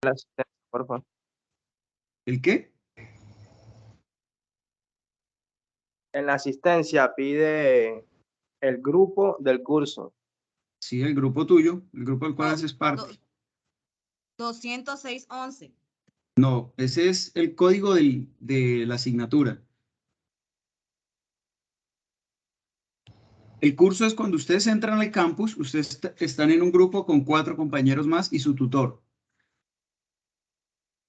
la asistencia, por favor. ¿El qué? En la asistencia pide el grupo del curso. Sí, el grupo tuyo, el grupo al cual haces parte. 206.11. No, ese es el código de la asignatura. El curso es cuando ustedes entran al campus, ustedes están en un grupo con 4 compañeros más y su tutor.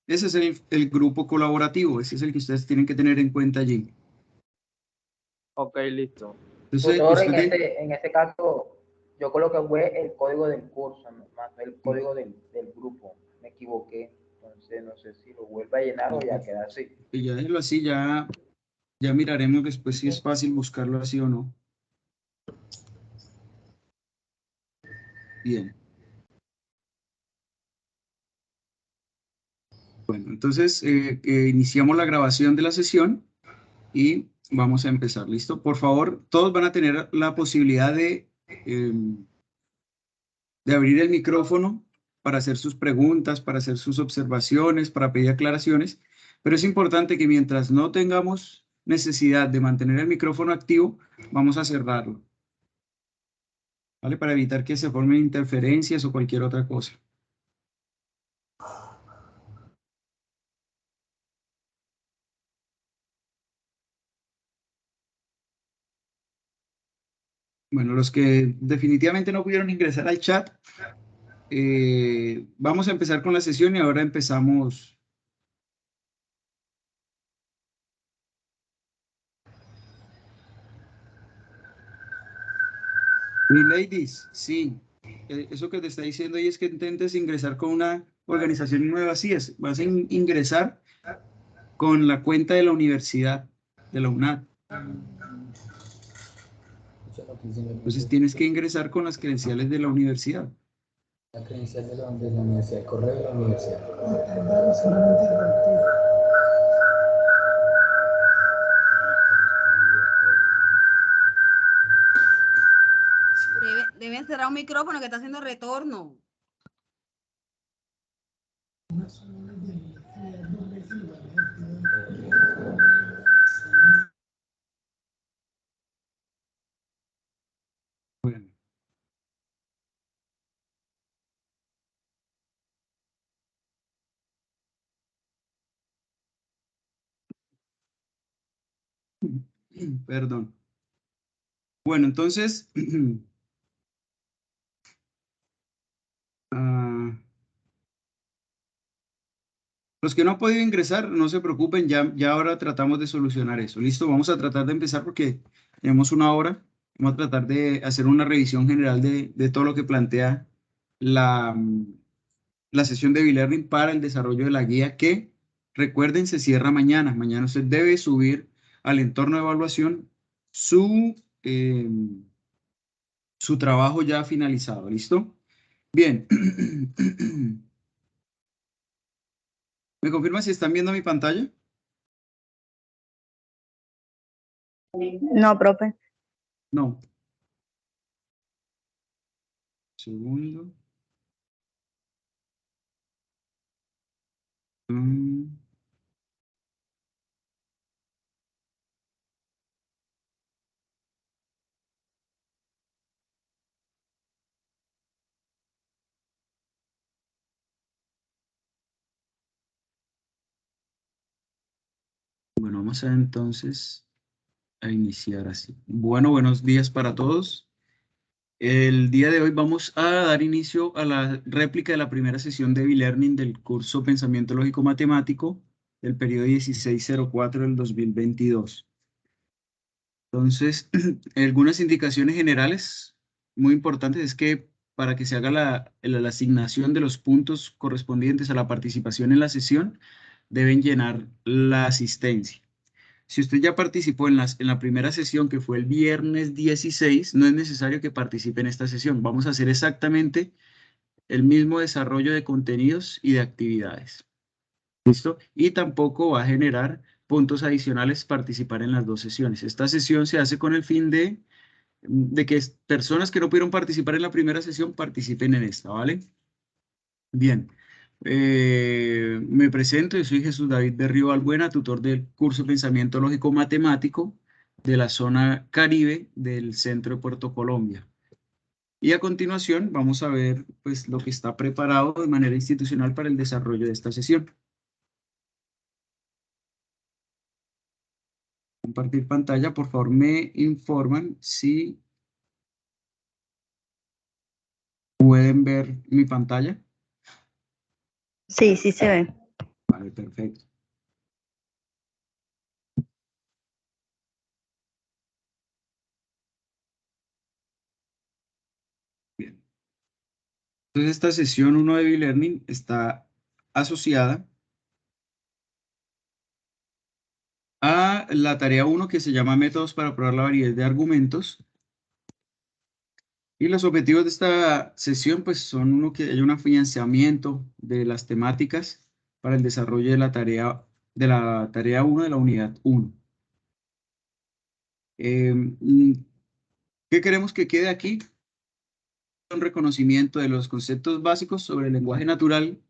Ese es el grupo colaborativo, ese es el que ustedes tienen que tener en cuenta allí. Ok, listo. Entonces, Tutor, en este caso, yo coloqué fue el código del curso, más el código del grupo. Me equivoqué. Entonces, no sé si lo vuelvo a llenar o ya queda así. y ya déjelo así, ya miraremos después si es fácil buscarlo así o no. Bien. Bueno, entonces iniciamos la grabación de la sesión y vamos a empezar. ¿Listo? Por favor, todos van a tener la posibilidad de abrir el micrófono para hacer sus preguntas, para hacer sus observaciones, para pedir aclaraciones, pero es importante que mientras no tengamos necesidad de mantener el micrófono activo, vamos a cerrarlo, ¿vale? Para evitar que se formen interferencias o cualquier otra cosa. Bueno, los que definitivamente no pudieron ingresar al chat, vamos a empezar con la sesión y ahora empezamos. Ladies, sí, eso que te está diciendo ahí es que intentes ingresar con una organización nueva, así es, vas a ingresar con la cuenta de la universidad, de la UNAD. Entonces tienes que ingresar con las credenciales de la universidad. La credencial de la universidad, el correo de la universidad. Deben cerrar un micrófono que está haciendo retorno. Bueno. Perdón. Bueno, entonces, los que no han podido ingresar, no se preocupen, ya ahora tratamos de solucionar eso. Listo, vamos a tratar de empezar porque tenemos una hora. Vamos a tratar de hacer una revisión general de todo lo que plantea la sesión de e-learning para el desarrollo de la guía que, recuerden, se cierra mañana. Mañana usted debe subir al entorno de evaluación su trabajo ya finalizado. ¿Listo? Bien. ¿Me confirma si están viendo mi pantalla? No, profe. No. Segundo. Bueno, vamos a entonces a iniciar así. Bueno, buenos días para todos. El día de hoy vamos a dar inicio a la réplica de la primera sesión de e-learning del curso Pensamiento Lógico Matemático del periodo 1604 del 2022. Entonces, algunas indicaciones generales muy importantes es que para que se haga la asignación de los puntos correspondientes a la participación en la sesión, deben llenar la asistencia. Si usted ya participó en la primera sesión, que fue el viernes 16, no es necesario que participe en esta sesión. Vamos a hacer exactamente el mismo desarrollo de contenidos y de actividades. ¿Listo? Y tampoco va a generar puntos adicionales participar en las dos sesiones. Esta sesión se hace con el fin de que personas que no pudieron participar en la primera sesión participen en esta, ¿vale? Bien. Me presento, yo soy Jesús David Berrío Balbuena, tutor del curso Pensamiento Lógico Matemático de la zona Caribe del Centro de Puerto Colombia. Y a continuación vamos a ver pues, lo que está preparado de manera institucional para el desarrollo de esta sesión. Compartir pantalla, por favor me informan si pueden ver mi pantalla. Sí, sí se ve. Vale, perfecto. Bien. Entonces esta sesión 1 de B-Learning está asociada a la tarea 1 que se llama Métodos para probar la validez de argumentos. Y los objetivos de esta sesión pues son uno que haya un afianzamiento de las temáticas para el desarrollo de la tarea 1 de la unidad 1. ¿Qué queremos que quede aquí? Un reconocimiento de los conceptos básicos sobre el lenguaje natural,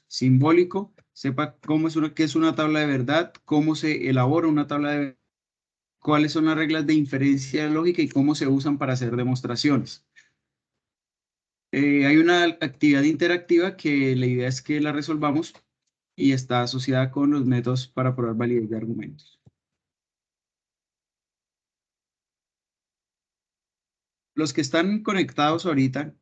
simbólico, sepa qué es una tabla de verdad, cómo se elabora una tabla de verdad, cuáles son las reglas de inferencia lógica y cómo se usan para hacer demostraciones. Hay una actividad interactiva que la idea es que la resolvamos y está asociada con los métodos para probar validez de argumentos. Los que están conectados ahorita,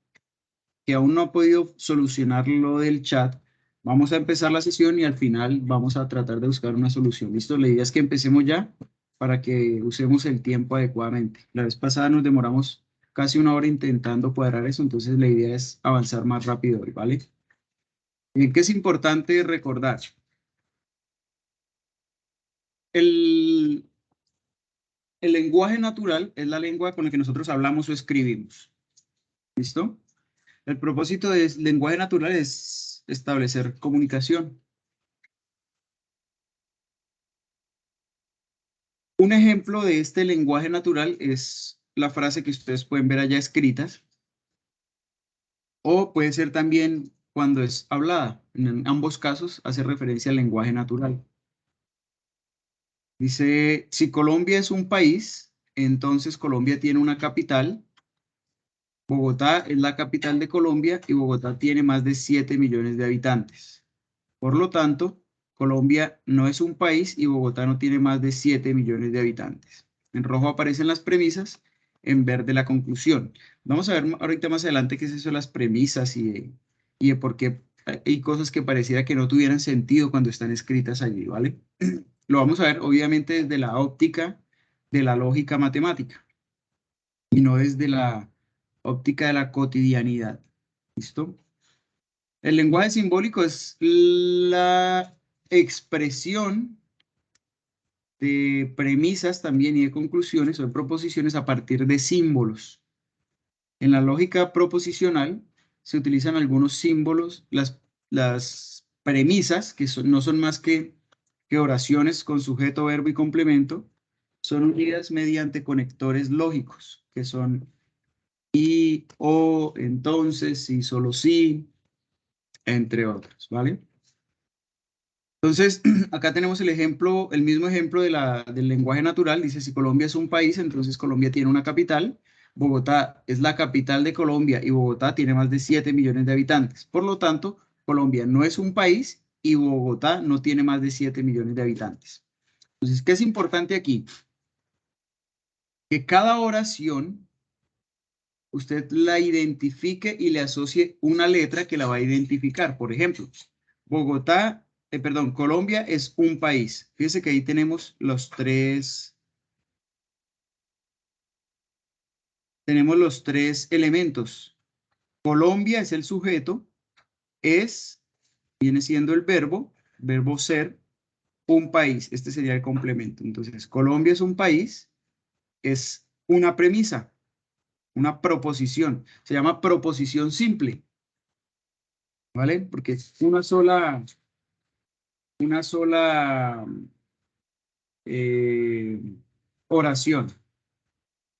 que aún no han podido solucionar lo del chat, vamos a empezar la sesión y al final vamos a tratar de buscar una solución. ¿Listo? La idea es que empecemos ya para que usemos el tiempo adecuadamente. La vez pasada nos demoramos casi una hora intentando cuadrar eso, entonces la idea es avanzar más rápido hoy, ¿vale? Bien, ¿qué es importante recordar? El lenguaje natural es la lengua con la que nosotros hablamos o escribimos. ¿Listo? El propósito del lenguaje natural es establecer comunicación. Un ejemplo de este lenguaje natural es la frase que ustedes pueden ver allá escritas. O puede ser también cuando es hablada. En ambos casos hace referencia al lenguaje natural. Dice, si Colombia es un país, entonces Colombia tiene una capital. Bogotá es la capital de Colombia y Bogotá tiene más de 7 millones de habitantes. Por lo tanto, Colombia no es un país y Bogotá no tiene más de 7 millones de habitantes. En rojo aparecen las premisas, en verde la conclusión. Vamos a ver ahorita más adelante qué es eso de las premisas y de por qué hay cosas que pareciera que no tuvieran sentido cuando están escritas allí, ¿vale? Lo vamos a ver obviamente desde la óptica de la lógica matemática y no desde la óptica de la cotidianidad. ¿Listo? El lenguaje simbólico es la expresión de premisas también y de conclusiones o de proposiciones a partir de símbolos. En la lógica proposicional se utilizan algunos símbolos, las premisas, que no son más que oraciones con sujeto, verbo y complemento, son unidas mediante conectores lógicos, que son y, o, entonces, y solo sí, entre otros, ¿vale? Entonces, acá tenemos el ejemplo, el mismo ejemplo del lenguaje natural. Dice, si Colombia es un país, entonces Colombia tiene una capital. Bogotá es la capital de Colombia y Bogotá tiene más de 7 millones de habitantes. Por lo tanto, Colombia no es un país y Bogotá no tiene más de 7 millones de habitantes. Entonces, ¿qué es importante aquí? Que cada oración usted la identifique y le asocie una letra que la va a identificar. Por ejemplo, Colombia es un país. Fíjese que ahí tenemos los tres elementos. Colombia es el sujeto, viene siendo el verbo ser, un país. Este sería el complemento. Entonces, Colombia es un país, es una premisa, una proposición. Se llama proposición simple. ¿Vale? Porque es una sola oración.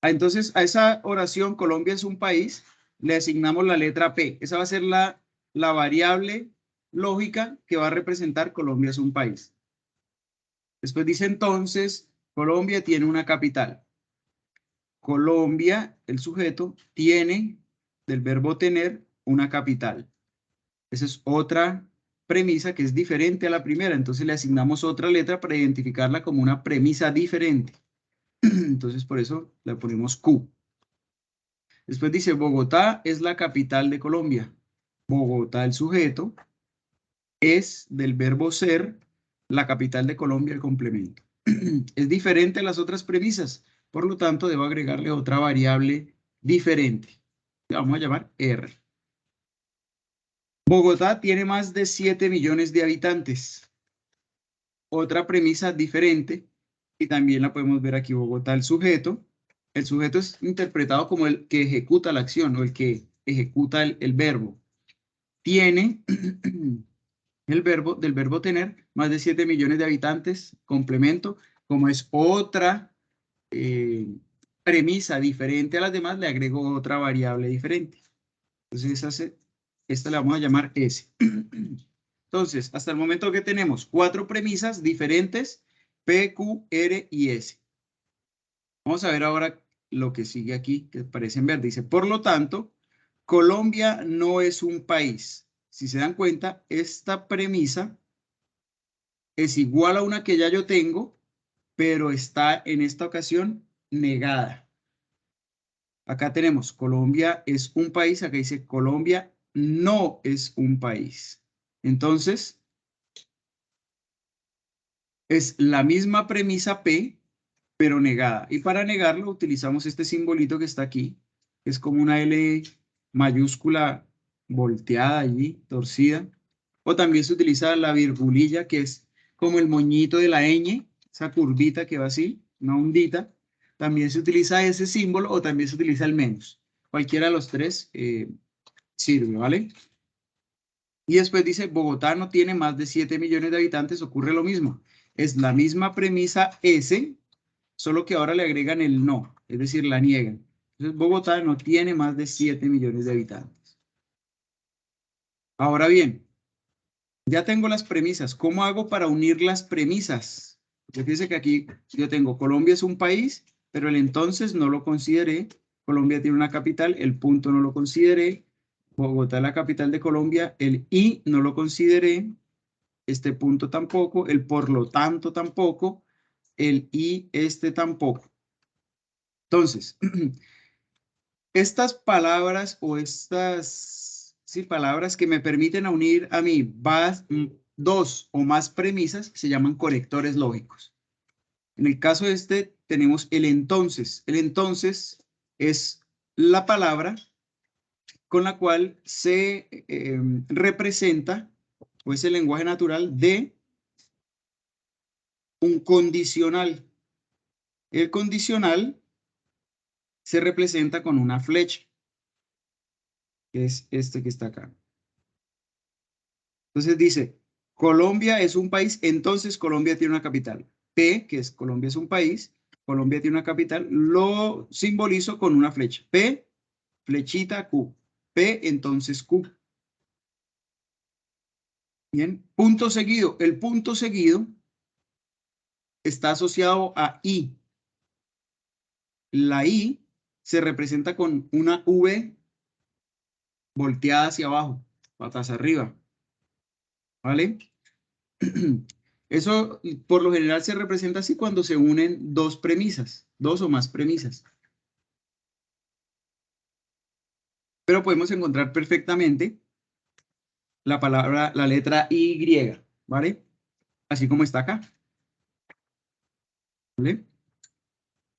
Entonces, a esa oración, Colombia es un país, le asignamos la letra P. Esa va a ser la variable lógica que va a representar Colombia es un país. Después dice entonces, Colombia tiene una capital. Colombia, el sujeto, tiene, del verbo tener, una capital. Esa es otra premisa que es diferente a la primera. Entonces le asignamos otra letra para identificarla como una premisa diferente. Entonces por eso le ponemos Q. Después dice, Bogotá es la capital de Colombia. Bogotá, el sujeto, es del verbo ser, la capital de Colombia, el complemento. Es diferente a las otras premisas, por lo tanto debo agregarle otra variable diferente. La vamos a llamar R. Bogotá tiene más de 7 millones de habitantes. Otra premisa diferente, y también la podemos ver aquí, Bogotá, el sujeto. El sujeto es interpretado como el que ejecuta la acción o el que ejecuta el verbo. Tiene el verbo, del verbo tener, más de 7 millones de habitantes, complemento, como es otra premisa diferente a las demás, le agrego otra variable diferente. Entonces, esta la vamos a llamar S. Entonces, hasta el momento que tenemos 4 premisas diferentes, P, Q, R y S. Vamos a ver ahora lo que sigue aquí, que aparece en verde. Dice, por lo tanto, Colombia no es un país. Si se dan cuenta, esta premisa es igual a una que ya yo tengo, pero está en esta ocasión negada. Acá tenemos Colombia es un país, acá dice Colombia no es un país. Entonces, es la misma premisa P, pero negada. Y para negarlo utilizamos este simbolito que está aquí, que es como una L mayúscula volteada allí, torcida. O también se utiliza la virgulilla, que es como el moñito de la ñ, esa curvita que va así, una ondita. También se utiliza ese símbolo o también se utiliza el menos. Cualquiera de los tres sirve, ¿vale? Y después dice, Bogotá no tiene más de 7 millones de habitantes, ocurre lo mismo. Es la misma premisa S, solo que ahora le agregan el no, es decir, la niegan. Entonces, Bogotá no tiene más de 7 millones de habitantes. Ahora bien, ya tengo las premisas. ¿Cómo hago para unir las premisas? Porque fíjense que aquí yo tengo Colombia es un país, pero el entonces no lo consideré. Colombia tiene una capital, el punto no lo consideré. Bogotá es la capital de Colombia, el y no lo consideré. Este punto tampoco, el por lo tanto tampoco, el y este tampoco. Entonces, estas palabras o estas palabras que me permiten unir a mí dos o más premisas se llaman conectores lógicos. En el caso este tenemos el entonces. El entonces es la palabra con la cual se representa, o es el lenguaje natural de un condicional. El condicional se representa con una flecha, que es este que está acá. Entonces dice, Colombia es un país, entonces Colombia tiene una capital. P, que es Colombia es un país, Colombia tiene una capital, lo simbolizo con una flecha. P, flechita, Q. P, entonces Q. Bien, punto seguido. El punto seguido está asociado a I. La I se representa con una V volteada hacia abajo, patas arriba. ¿Vale? Eso por lo general se representa así cuando se unen dos premisas, dos o más premisas. Pero podemos encontrar perfectamente la palabra, la letra Y, ¿vale? Así como está acá. ¿Vale?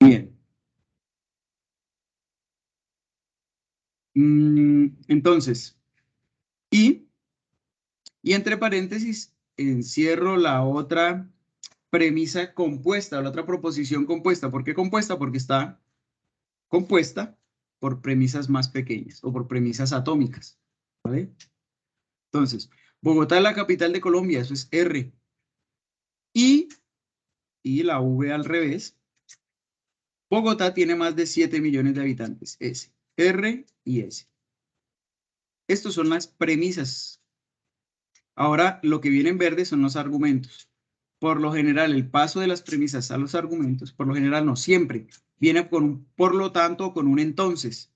Bien. Entonces, y entre paréntesis encierro la otra premisa compuesta, la otra proposición compuesta. ¿Por qué compuesta? Porque está compuesta por premisas más pequeñas o por premisas atómicas. ¿Vale? Entonces, Bogotá es la capital de Colombia, eso es R. Y la V al revés. Bogotá tiene más de 7 millones de habitantes, S. R y S. Estas son las premisas Ahora, lo que viene en verde son los argumentos. Por lo general, el paso de las premisas a los argumentos, por lo general no, siempre viene con un por lo tanto o con un entonces.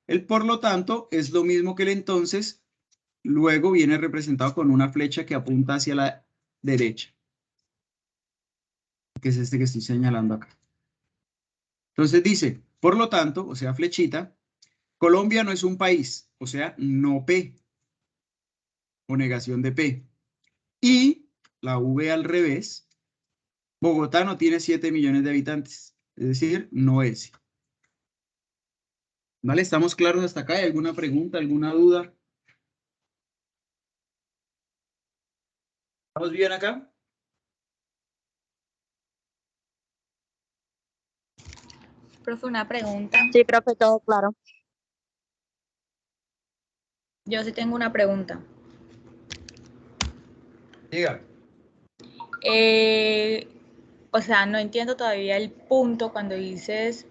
El por lo tanto es lo mismo que el entonces, luego viene representado con una flecha que apunta hacia la derecha, que es este que estoy señalando acá. Entonces dice, por lo tanto, o sea, flechita, Colombia no es un país, o sea, no P, o negación de P. Y la V al revés, Bogotá no tiene 7 millones de habitantes, es decir, no es. ¿Vale? ¿Estamos claros hasta acá? ¿Hay alguna pregunta, alguna duda? ¿Estamos bien acá? Profe, una pregunta. Sí, profe, todo claro. Yo sí tengo una pregunta. Diga. O sea, no entiendo todavía el punto cuando dices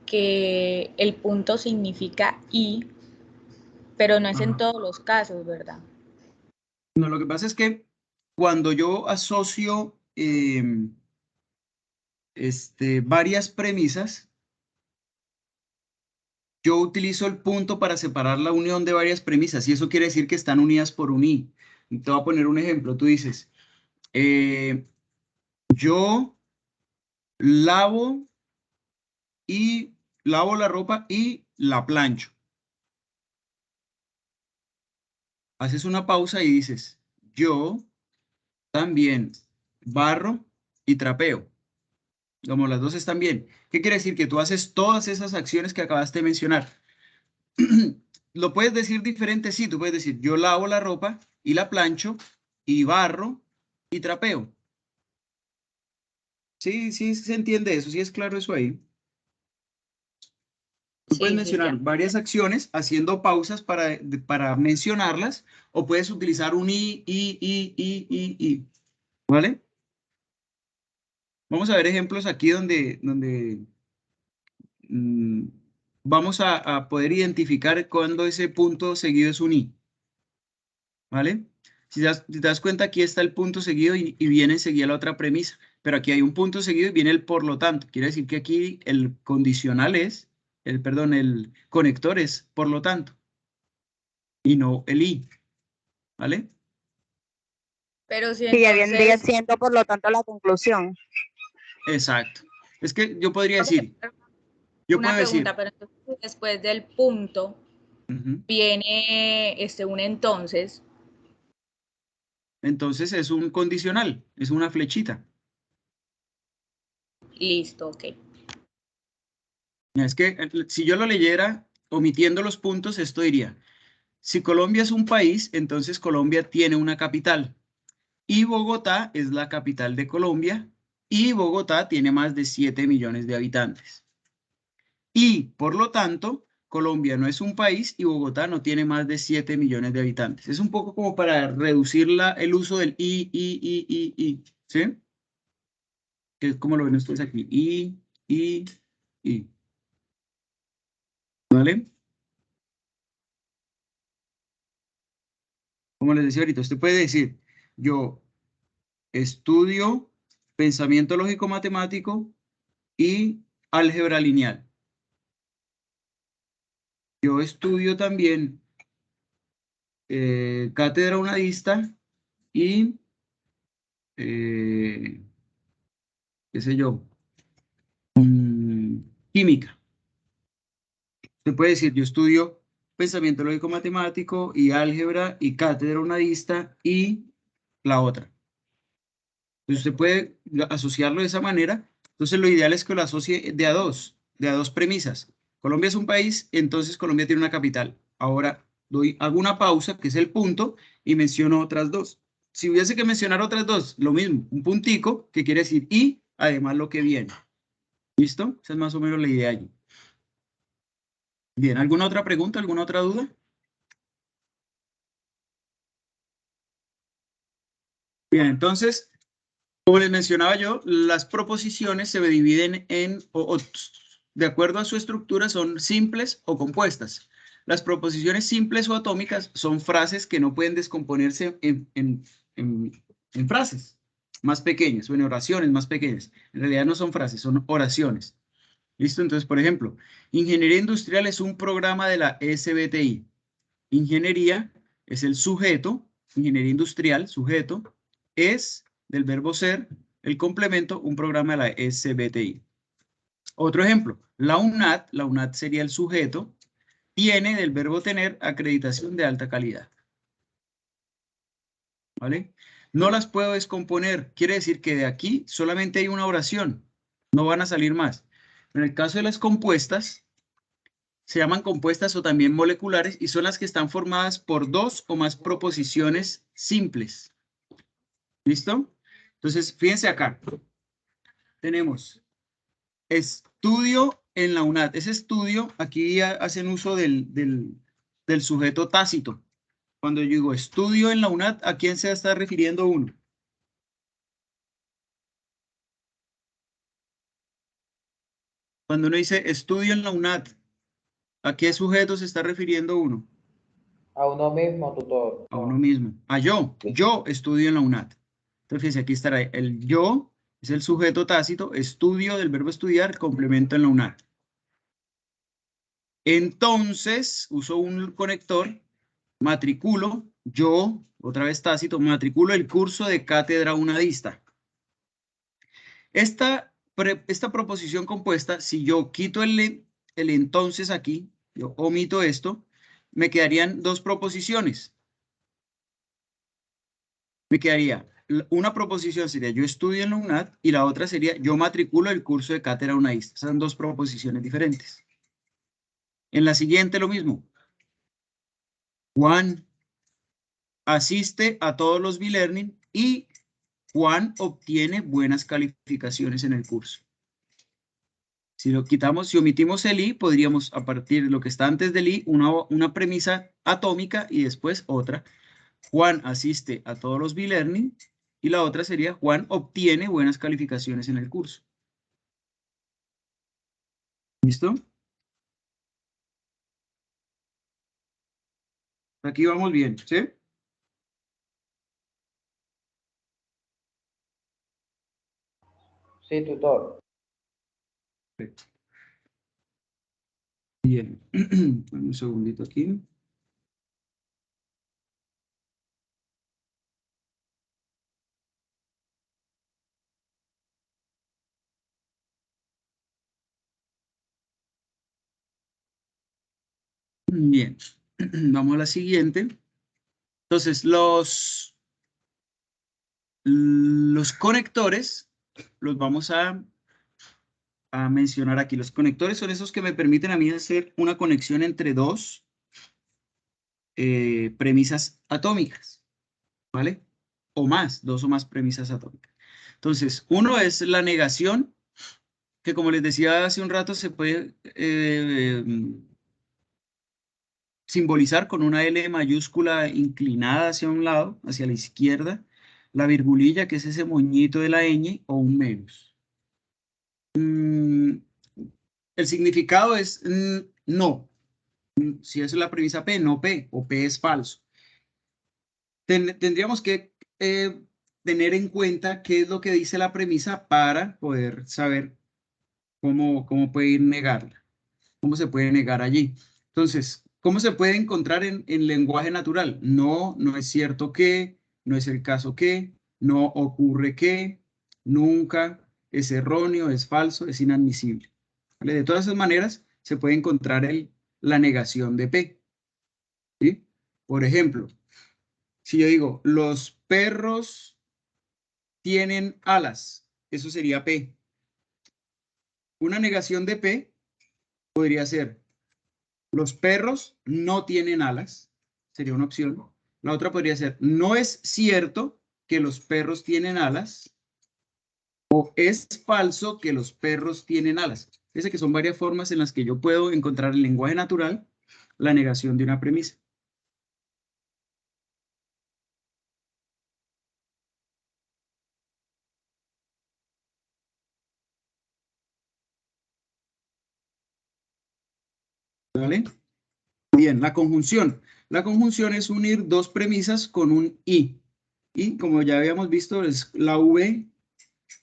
que el punto significa y, pero no es en todos los casos, ¿verdad? No, lo que pasa es que cuando yo asocio varias premisas, yo utilizo el punto para separar la unión de varias premisas y eso quiere decir que están unidas por un i. Te voy a poner un ejemplo. Tú dices, yo lavo la ropa y la plancho. Haces una pausa y dices, yo también barro y trapeo. Como las dos están bien. ¿Qué quiere decir? Que tú haces todas esas acciones que acabaste de mencionar. ¿Lo puedes decir diferente? Sí, tú puedes decir, yo lavo la ropa y la plancho y barro y trapeo. Sí, sí se entiende eso, sí es claro eso ahí. Tú puedes mencionar varias acciones haciendo pausas para mencionarlas o puedes utilizar un y. ¿Vale? Vamos a ver ejemplos aquí donde vamos a poder identificar cuando ese punto seguido es un i. ¿Vale? Si te das cuenta, aquí está el punto seguido y viene enseguida la otra premisa. Pero aquí hay un punto seguido y viene el por lo tanto. Quiere decir que aquí el condicional es, el conector es por lo tanto. Y no el i. ¿Vale? Pero si Y ya vendría entonces, siendo, por lo tanto, la conclusión. Exacto. Es que yo podría decir, una pregunta, pero entonces después del punto viene un entonces. Entonces es un condicional, es una flechita. Listo, ok. Es que si yo lo leyera omitiendo los puntos, esto diría, si Colombia es un país, entonces Colombia tiene una capital. Y Bogotá es la capital de Colombia. Y Bogotá tiene más de 7 millones de habitantes. Y, por lo tanto, Colombia no es un país y Bogotá no tiene más de 7 millones de habitantes. Es un poco como para reducir el uso del i. ¿Sí? Que es como lo ven ustedes aquí. I. ¿Vale? Como les decía ahorita, usted puede decir, yo estudio pensamiento lógico matemático y álgebra lineal. Yo estudio también cátedra unadista y, qué sé yo, química. Usted puede decir, yo estudio pensamiento lógico matemático y álgebra y cátedra unadista y la otra. Entonces usted puede asociarlo de esa manera. Entonces lo ideal es que lo asocie de a dos premisas. Colombia es un país, entonces Colombia tiene una capital. Ahora hago una pausa, que es el punto, y menciono otras dos. Si hubiese que mencionar otras dos, lo mismo, un puntico, que quiere decir y, además lo que viene. ¿Listo? Esa es más o menos la idea allí. Bien, ¿alguna otra pregunta, alguna otra duda? Bien, entonces, como les mencionaba yo, las proposiciones se dividen de acuerdo a su estructura, son simples o compuestas. Las proposiciones simples o atómicas son frases que no pueden descomponerse en frases más pequeñas o en oraciones más pequeñas. En realidad no son frases, son oraciones. ¿Listo? Entonces, por ejemplo, ingeniería industrial es un programa de la SBTI. Ingeniería es el sujeto, ingeniería industrial, sujeto, es del verbo ser, el complemento, un programa de la SBTI. Otro ejemplo, la UNAD sería el sujeto, tiene del verbo tener acreditación de alta calidad. ¿Vale? No las puedo descomponer, quiere decir que de aquí solamente hay una oración, no van a salir más. En el caso de las compuestas, se llaman compuestas o también moleculares y son las que están formadas por dos o más proposiciones simples. ¿Listo? Entonces, fíjense acá. Tenemos estudio en la UNAD. Ese estudio, aquí hacen uso del sujeto tácito. Cuando yo digo estudio en la UNAD, ¿a quién se está refiriendo uno? Cuando uno dice estudio en la UNAD, ¿a qué sujeto se está refiriendo uno? A uno mismo, tutor. A uno mismo. A yo. Yo estudio en la UNAD. Entonces, fíjense, aquí estará el yo, es el sujeto tácito, estudio del verbo estudiar, complemento en la UNAD. Entonces, uso un conector, matriculo, yo, otra vez tácito, matriculo el curso de cátedra unadista. Esta proposición compuesta, si yo quito el entonces aquí, yo omito esto, me quedarían dos proposiciones. Me quedaría una proposición sería yo estudio en la UNAD y la otra sería yo matriculo el curso de cátedra unadista. Son dos proposiciones diferentes. En la siguiente lo mismo. Juan asiste a todos los B-Learning y Juan obtiene buenas calificaciones en el curso. Si lo quitamos, si omitimos el i, podríamos a partir de lo que está antes del i, una premisa atómica y después otra. Juan asiste a todos los B-Learning y la otra sería Juan obtiene buenas calificaciones en el curso. ¿Listo? Aquí vamos bien, ¿sí? Sí, tutor. Bien. Un segundito aquí. Bien. Vamos a la siguiente. Entonces, los conectores los vamos a mencionar aquí. Los conectores son esos que me permiten a mí hacer una conexión entre dos premisas atómicas, ¿vale? O más, dos o más premisas atómicas. Entonces, uno es la negación, que como les decía hace un rato, se puede simbolizar con una L mayúscula inclinada hacia un lado, hacia la izquierda, la virgulilla, que es ese moñito de la ñ, o un menos. El significado es no. Si es la premisa P, no P, o P es falso. Tendríamos que tener en cuenta qué es lo que dice la premisa para poder saber cómo puede ir negarla, cómo se puede negar allí. Entonces, ¿cómo se puede encontrar en lenguaje natural? No, no es cierto que, no es el caso que, no ocurre que, nunca, es erróneo, es falso, es inadmisible. ¿Vale? De todas esas maneras, se puede encontrar la negación de P. ¿Sí? Por ejemplo, si yo digo, los perros tienen alas, eso sería P. Una negación de P podría ser, los perros no tienen alas, sería una opción. La otra podría ser, no es cierto que los perros tienen alas, o es falso que los perros tienen alas. Fíjense que son varias formas en las que yo puedo encontrar en el lenguaje natural la negación de una premisa. ¿Vale? Bien, la conjunción. La conjunción es unir dos premisas con un y. Y como ya habíamos visto, es la V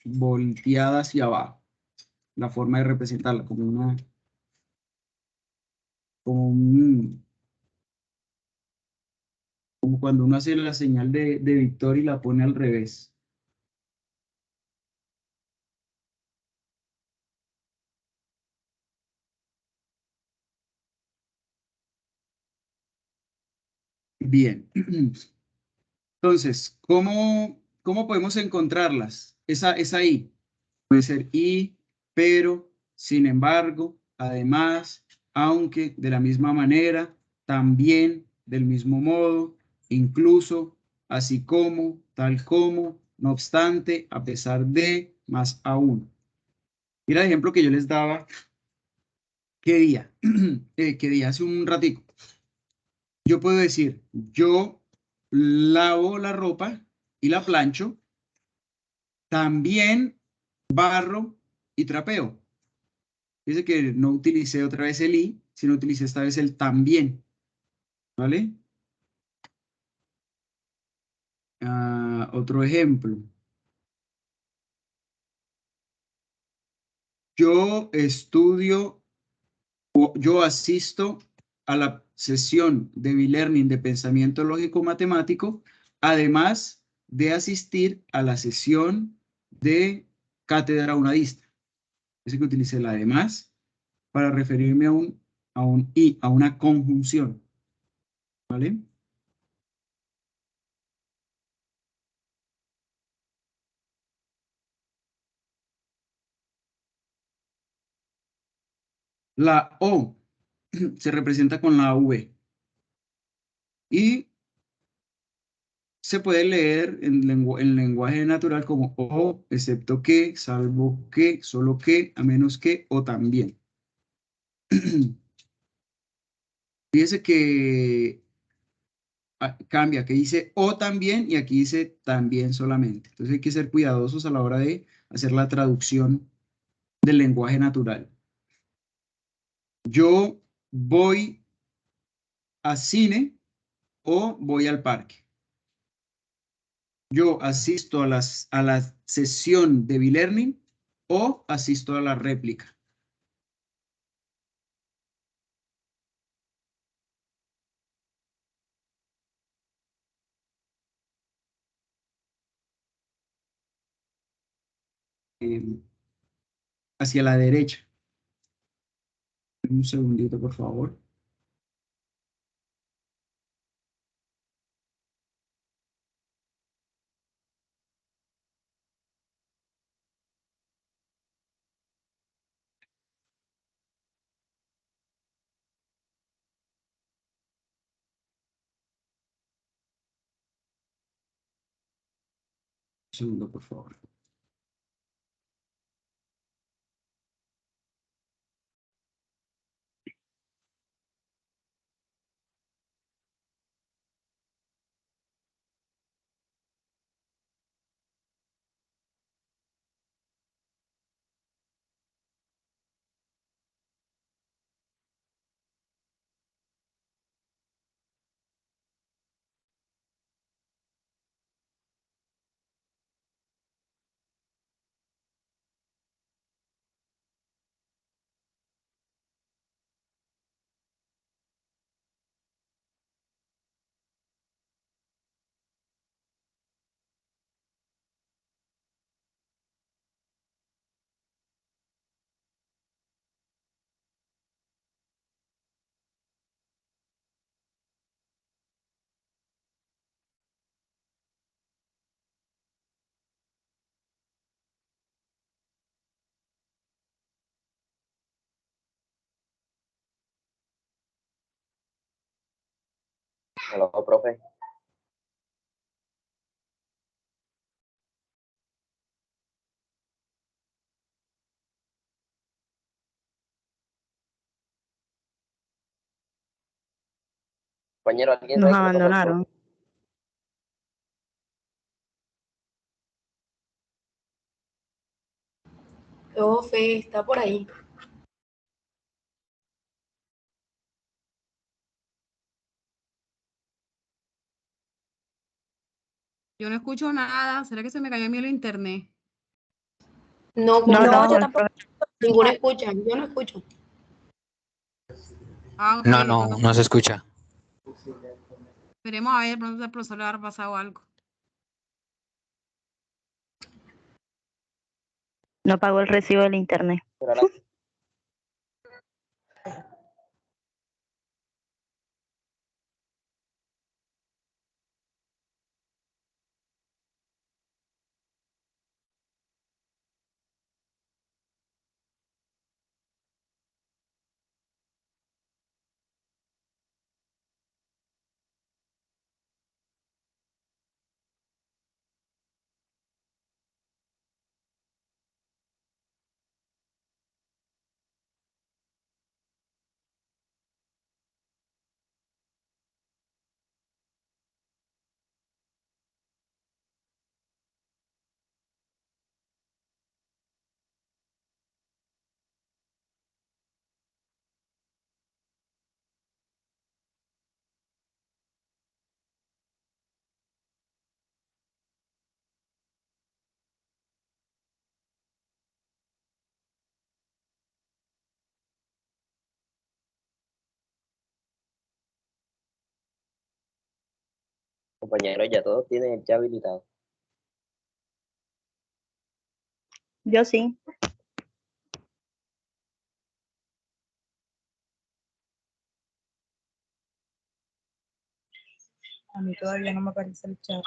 volteada hacia abajo. La forma de representarla como una... como cuando uno hace la señal de victoria y la pone al revés. Bien. Entonces, ¿cómo podemos encontrarlas? Esa I. Puede ser y, pero, sin embargo, además, aunque, de la misma manera, también, del mismo modo, incluso, así como, tal como, no obstante, a pesar de, más aún. Mira el ejemplo que yo les daba. ¿Qué día? ¿Qué día? Hace un ratico. Yo puedo decir, yo lavo la ropa y la plancho, también barro y trapeo. Dice que no utilicé otra vez el y, sino utilicé esta vez el también. ¿Vale? Otro ejemplo. Yo estudio, o yo asisto a la sesión de e-learning de pensamiento lógico matemático, además de asistir a la sesión de cátedra unadista. Dice que utilicé el además para referirme a un y, a una conjunción. ¿Vale? La O se representa con la V y se puede leer en lenguaje natural como o, excepto que, salvo que, solo que, a menos que o también. Fíjese que cambia, que dice o también y aquí dice también solamente. Entonces hay que ser cuidadosos a la hora de hacer la traducción del lenguaje natural. Yo voy a cine o voy al parque. Yo asisto a la sesión de e-learning o asisto a la réplica. Hacia la derecha. Un segundito, por favor. Un segundo, por favor. Hola, profe. Compañero, ¿alguien Nos sabe qué le pasó al abandonaron. profe? Profe, está por ahí. Yo no escucho nada. ¿Será que se me cayó a mí el internet? No, No, como no, yo el tampoco, ninguno escucha, yo no escucho. Ah, ok. No, De pronto, no se escucha. esperemos a ver, de pronto al profesor le habrá pasado algo. no pagó el recibo del internet. Pero la- Compañeros, ya todos tienen el chat habilitado. Yo sí. A mí todavía no me aparece el chat.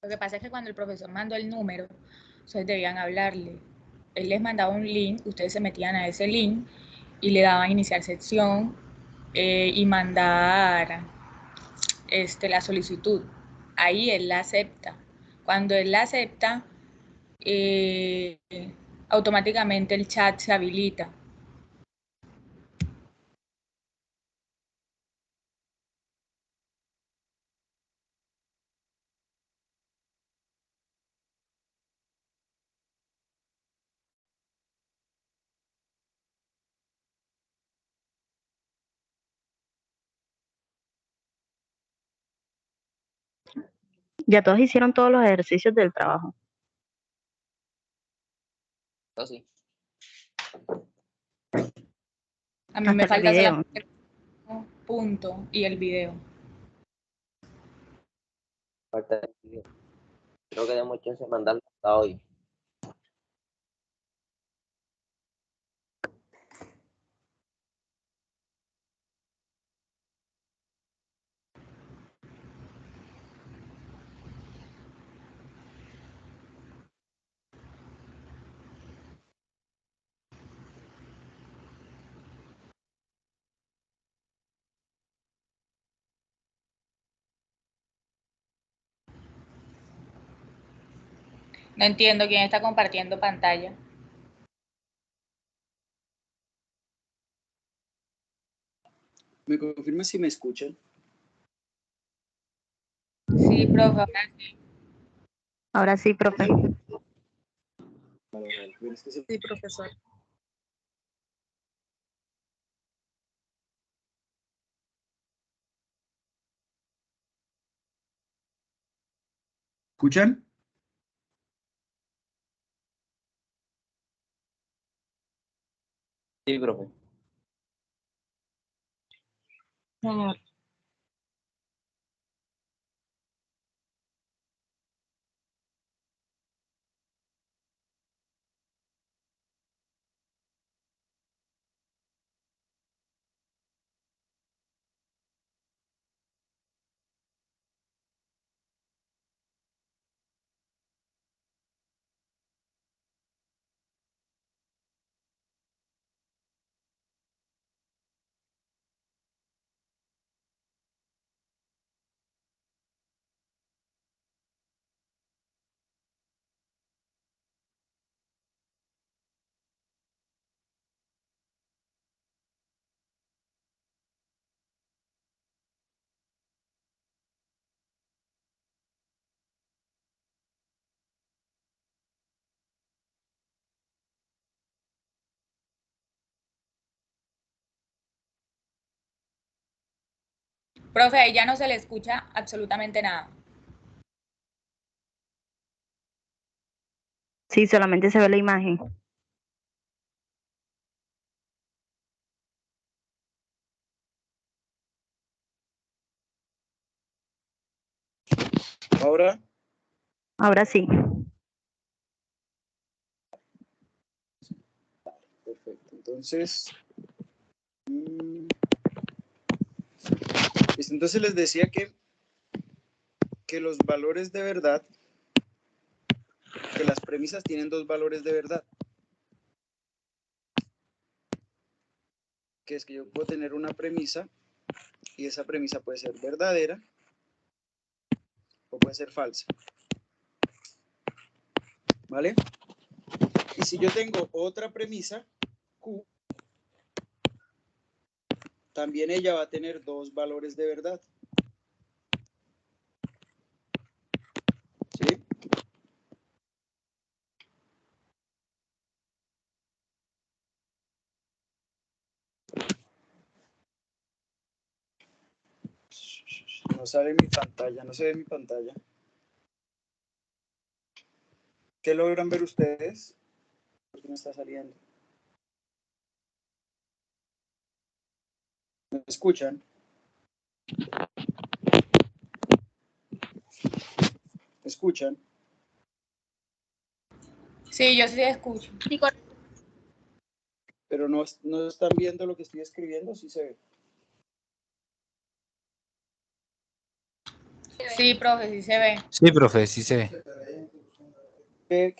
Lo que pasa es que cuando el profesor mandó el número, ustedes debían hablarle. Él les mandaba un link, ustedes se metían a ese link y le daban iniciar sección y mandar la solicitud. Ahí él la acepta. Cuando él la acepta, eh, automáticamente el chat se habilita. Ya todos hicieron todos los ejercicios del trabajo. Yo sí. A mí Hasta me el falta video. solamente el punto y el video. Falta el video. Creo que demos chance de mandarlo hasta hoy. No entiendo quién está compartiendo pantalla. ¿Me confirma si me escuchan? Sí, profe, ahora sí. Ahora sí, profe. Vale, pero es que se- Sí, profesor. ¿Escuchan? Sí, profe. Señor. Profe, ya no se le escucha absolutamente nada. Sí, solamente se ve la imagen. Ahora, Ahora sí. perfecto. Entonces, listo. Entonces les decía que los valores de verdad, que las premisas tienen dos valores de verdad. Que es que yo puedo tener una premisa y esa premisa puede ser verdadera o puede ser falsa. ¿Vale? Y si yo tengo otra premisa, Q, también ella va a tener dos valores de verdad. ¿Sí? No sale mi pantalla, no se ve mi pantalla. ¿Qué logran ver ustedes? ¿Por qué no está saliendo? ¿Me escuchan? ¿Me escuchan? Sí, yo sí escucho. Pero no están viendo lo que estoy escribiendo, sí se ve. Sí, profe, sí se ve. Sí, profe, sí se ve. ¿Qué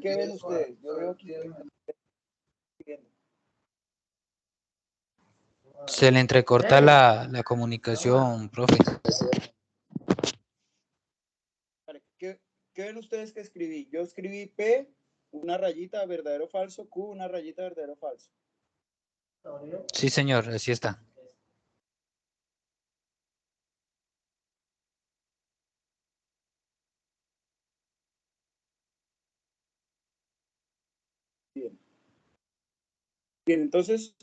ven ustedes? Yo veo aquí. Se le entrecorta la comunicación, profe. ¿Qué ven ustedes que escribí? Yo escribí P, una rayita verdadero falso, Q, una rayita verdadero falso. Sí, señor, así está. Bien. Bien, entonces.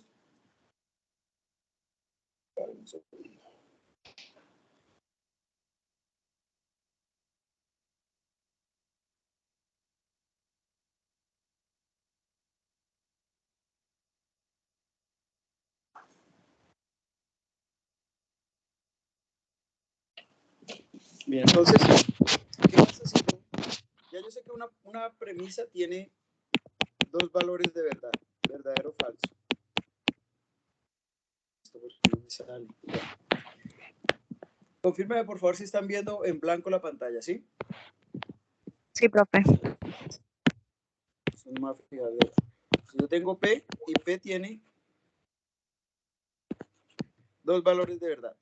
Bien, entonces, ¿qué pasa si ya yo sé que una premisa tiene dos valores de verdad, verdadero o falso? Esto porque no me sale. Confírmeme, por favor, si están viendo en blanco la pantalla, ¿sí? Sí, profe. No me voy a fijar de eso. Si yo tengo P y P tiene dos valores de verdad,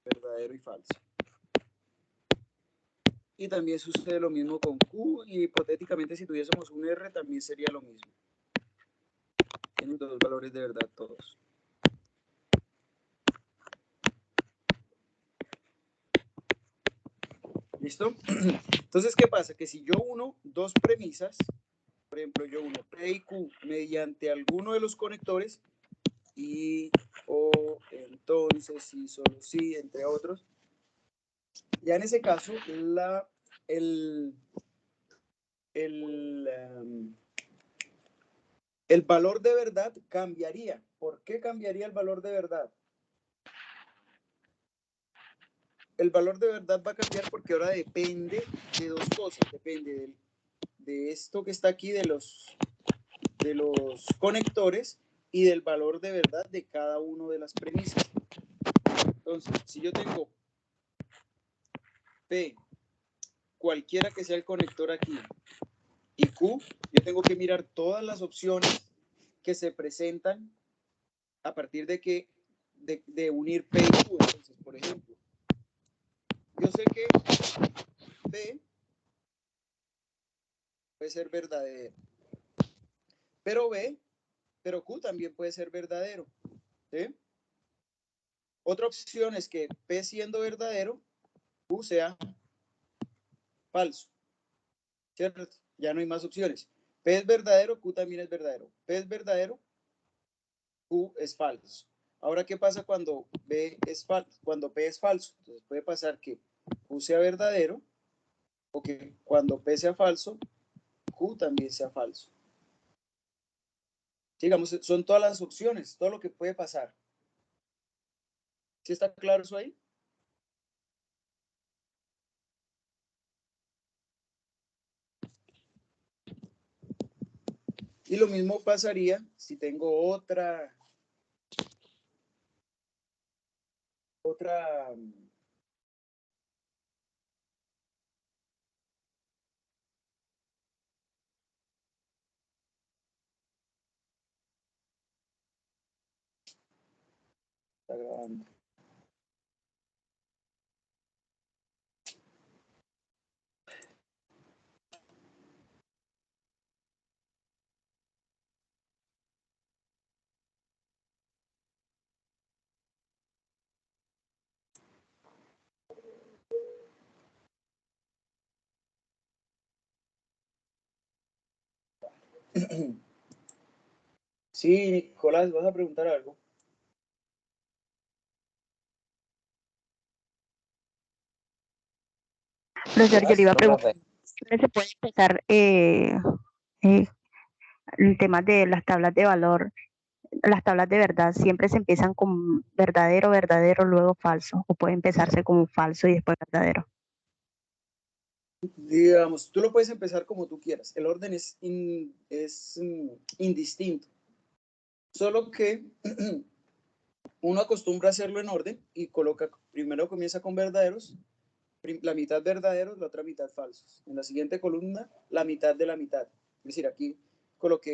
verdadero y falso. Y también sucede lo mismo con Q y hipotéticamente si tuviésemos un R también sería lo mismo. Tienen dos valores de verdad todos. ¿Listo? Entonces, ¿qué pasa? Que si yo uno dos premisas, por ejemplo, yo uno P y Q mediante alguno de los conectores y o entonces sí, solo sí, entre otros, ya en ese caso el valor de verdad cambiaría. ¿Por qué cambiaría el valor de verdad? El valor de verdad va a cambiar porque ahora depende de dos cosas. Depende de esto que está aquí, de los conectores y del valor de verdad de cada una de las premisas. Entonces, si yo tengo P, cualquiera que sea el conector aquí, y Q, yo tengo que mirar todas las opciones que se presentan a partir de unir P y Q. Entonces, por ejemplo, yo sé que P puede ser verdadero, pero Q también puede ser verdadero. ¿Sí? Otra opción es que P siendo verdadero, Q sea falso. ¿Cierto? Ya no hay más opciones. P es verdadero, Q también es verdadero. P es verdadero, Q es falso. Ahora, ¿qué pasa cuando P es falso? Entonces puede pasar que Q sea verdadero o que cuando P sea falso, Q también sea falso. Digamos, son todas las opciones, todo lo que puede pasar. ¿Sí está claro eso ahí? Y lo mismo pasaría si tengo otra está grabando. Sí, Nicolás, ¿vas a preguntar algo? Profesor, yo le iba a No, preguntar, profe. ¿dónde se puede empezar el tema de las tablas de valor? Las tablas de verdad siempre se empiezan con verdadero, verdadero, luego falso, o puede empezarse con falso y después verdadero. Digamos, tú lo puedes empezar como tú quieras. El orden es indistinto. Solo que uno acostumbra a hacerlo en orden y primero comienza con verdaderos, la mitad verdaderos, la otra mitad falsos. En la siguiente columna, la mitad de la mitad. Es decir, aquí coloqué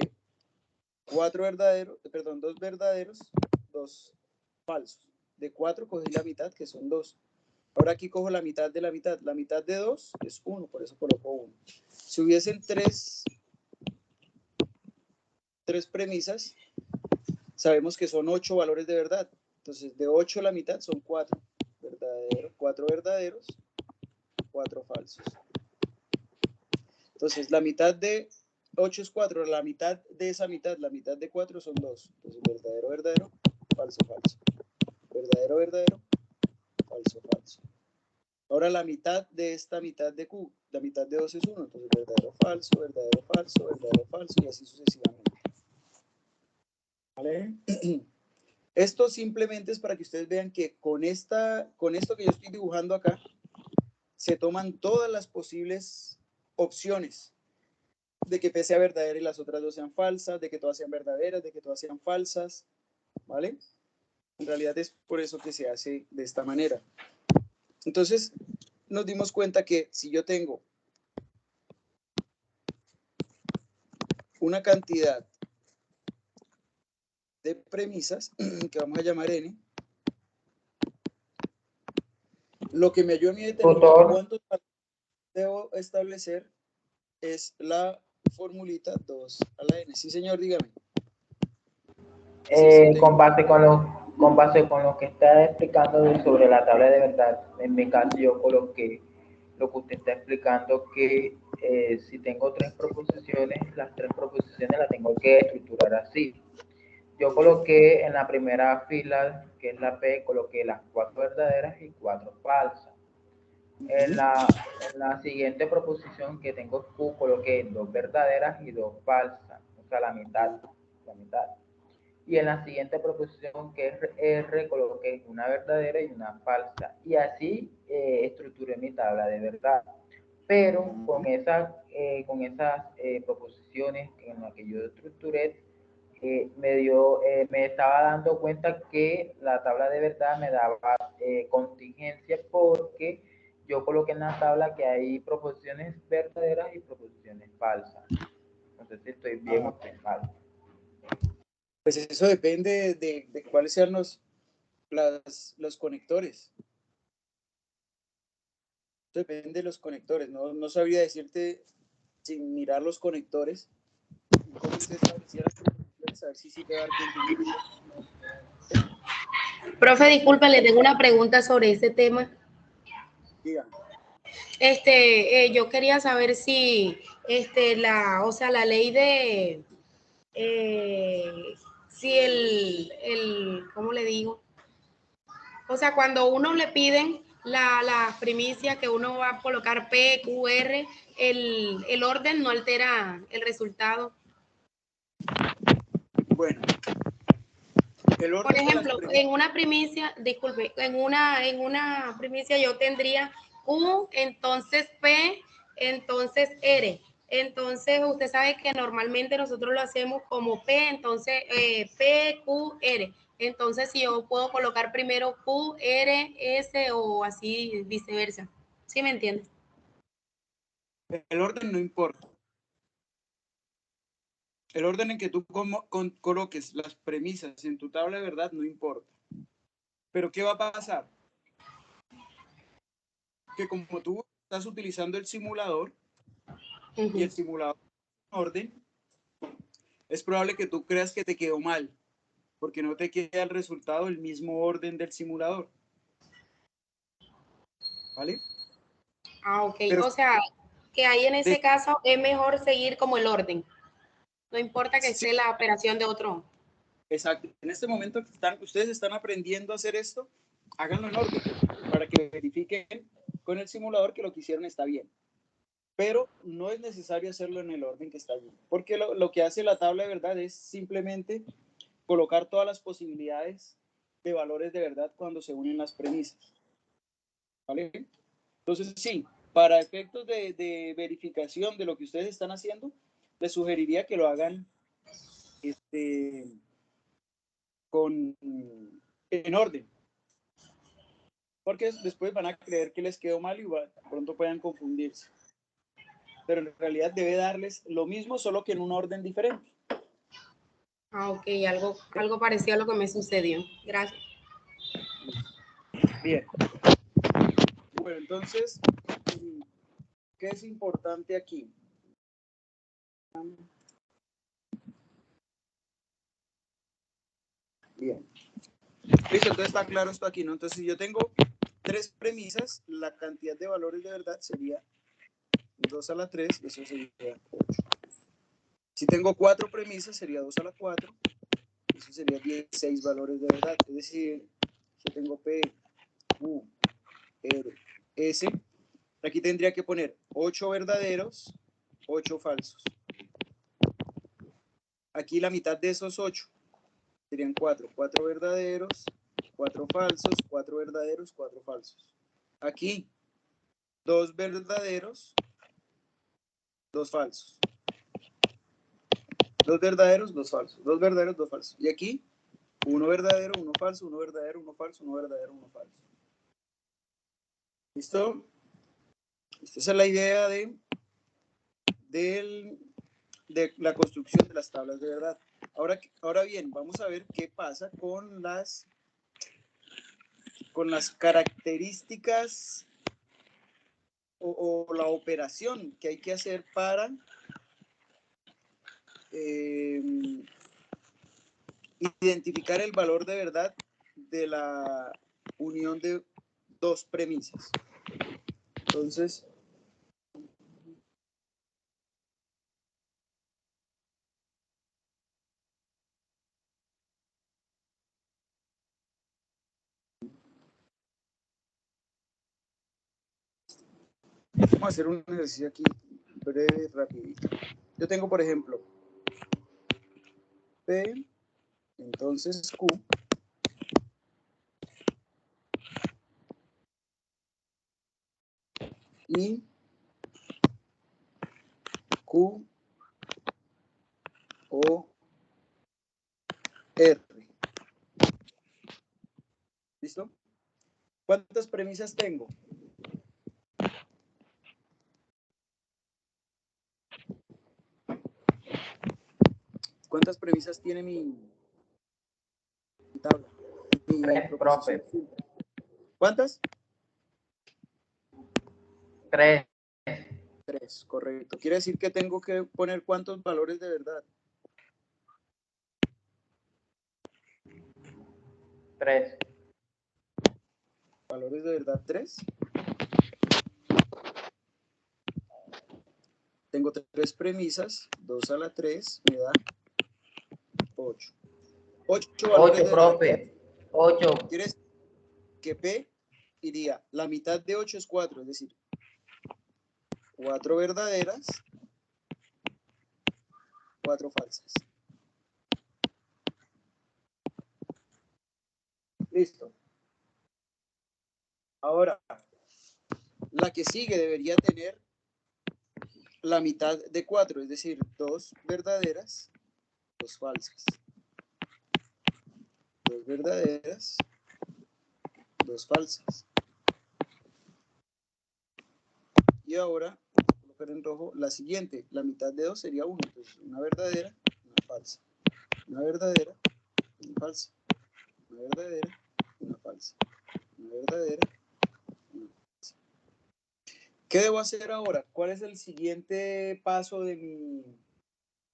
2 verdaderos, 2 falsos. De 4 cogí la mitad, que son 2. Ahora aquí cojo la mitad de la mitad. La mitad de 2 es 1, por eso coloco 1. Si hubiesen 3 premisas, sabemos que son 8 valores de verdad. Entonces, de 8 la mitad son 4 verdaderos, 4 falsos. Entonces, la mitad de 8 es 4, la mitad de esa mitad, la mitad de 4 son 2. Entonces, verdadero, verdadero, falso, falso. Verdadero, verdadero, falso, falso. Ahora la mitad de esta mitad de Q, la mitad de 2 es 1. Entonces, verdadero, falso, verdadero, falso, verdadero, falso, y así sucesivamente. ¿Vale? Esto simplemente es para que ustedes vean que con esto que yo estoy dibujando acá, se toman todas las posibles opciones de que P sea verdadera y las otras 2 sean falsas, de que todas sean verdaderas, de que todas sean falsas, ¿vale? En realidad es por eso que se hace de esta manera. Entonces, nos dimos cuenta que si yo tengo una cantidad de premisas, que vamos a llamar N, lo que me ayuda a mí a determinar cuántos debo establecer es la formulita 2 a la N. Sí, señor, dígame. Con base con lo que está explicando sobre la tabla de verdad, en mi caso yo coloqué lo que usted está explicando, que si tengo 3 proposiciones, las 3 proposiciones las tengo que estructurar así. Yo coloqué en la primera fila, que es la P, coloqué las 4 verdaderas y 4 falsas. En la siguiente proposición que tengo Q, coloqué 2 verdaderas y 2 falsas, o sea, la mitad. Y en la siguiente proposición, que es R, coloqué una verdadera y una falsa. Y así estructuré mi tabla de verdad. Pero con esas proposiciones en las que yo estructuré, me estaba dando cuenta que la tabla de verdad me daba contingencia, porque yo coloqué en la tabla que hay proposiciones verdaderas y proposiciones falsas. No sé si estoy bien o estoy mal. Pues eso depende de cuáles sean los conectores. Eso depende de los conectores. No sabría decirte sin mirar los conectores cómo se establecieran las proposiciones, a ver si sí te va a dar contingencia. Profe, disculpe, le tengo una pregunta sobre ese tema. Dígame. Yo quería saber si la ley de ¿cómo le digo? O sea, cuando uno le piden la primicia que uno va a colocar P, Q, R, el orden no altera el resultado. Bueno, el orden Por de las ejemplo, premisas, en una primicia, disculpe, en una primicia yo tendría Q, entonces P, entonces R. Entonces, usted sabe que normalmente nosotros lo hacemos como P, entonces P, Q, R. Entonces, si yo puedo colocar primero Q, R, S o así viceversa. ¿Sí me entiendes? el orden no importa. El orden en que tú coloques las premisas en tu tabla de verdad no importa. Pero ¿qué va a pasar? Que como tú estás utilizando el simulador y el simulador en orden, es probable que tú creas que te quedó mal, porque no te queda el resultado del mismo orden del simulador. ¿Vale? Ah, ok. Pero o sea, que ahí en ese caso es mejor seguir como el orden. No importa que sí, esté la operación de otro. exacto. En este momento que ustedes están aprendiendo a hacer esto, háganlo en orden para que verifiquen con el simulador que lo que hicieron está bien. Pero no es necesario hacerlo en el orden que está bien, porque lo que hace la tabla de verdad es simplemente colocar todas las posibilidades de valores de verdad cuando se unen las premisas. ¿Vale? Entonces, sí, para efectos de verificación de lo que ustedes están haciendo, les sugeriría que lo hagan en orden, porque después van a creer que les quedó mal y pronto puedan confundirse. Pero en realidad debe darles lo mismo, solo que en un orden diferente. Ah, ok, algo parecido a lo que me sucedió. Gracias. Bien. Bueno, entonces, ¿qué es importante aquí? Bien. Listo, entonces está claro esto aquí, ¿no? Entonces, si yo tengo 3 premisas, la cantidad de valores de verdad sería 2 a la 3, eso sería 8. Si tengo 4 premisas, sería 2 a la 4, eso sería 16 valores de verdad. Es decir, si tengo P, Q, R, S, aquí tendría que poner 8 verdaderos, 8 falsos. Aquí la mitad de esos 8 serían 4. 4 verdaderos, 4 falsos, 4 verdaderos, 4 falsos. Aquí, 2 verdaderos, 2 falsos. 2 verdaderos, 2 falsos. 2 verdaderos, 2 falsos. Y aquí, 1 verdadero, 1 falso, 1 verdadero, 1 falso, 1 verdadero, 1 falso. ¿Listo? Esta es la idea de la construcción de las tablas de verdad. Ahora bien, vamos a ver qué pasa con las características o la operación que hay que hacer para identificar el valor de verdad de la unión de 2 premisas. Entonces, vamos a hacer un ejercicio aquí breve, rapidito. Yo tengo, por ejemplo, P, entonces Q, y Q, O, R. ¿Listo? ¿Cuántas premisas tengo? ¿Cuántas premisas tiene mi tabla? Tres, profe. ¿Cuántas? 3. 3, correcto. Quiere decir que tengo que poner cuántos valores de verdad. 3. Valores de verdad 3. Tengo 3 premisas, 2 a la 3 me da 8. 8 valores 8, de profe. 8. Quiere decir que P iría, la mitad de 8 es 4, es decir, 4 verdaderas, 4 falsas. Listo. Ahora, la que sigue debería tener la mitad de 4, es decir, 2 verdaderas, 2 falsas. 2 verdaderas, 2 falsas. Y ahora, colocar en rojo la siguiente. La mitad de 2 sería 1. Entonces, una verdadera, una falsa. Una verdadera, una falsa. Una verdadera, una falsa. Una verdadera, una falsa. ¿Qué debo hacer ahora? ¿Cuál es el siguiente paso de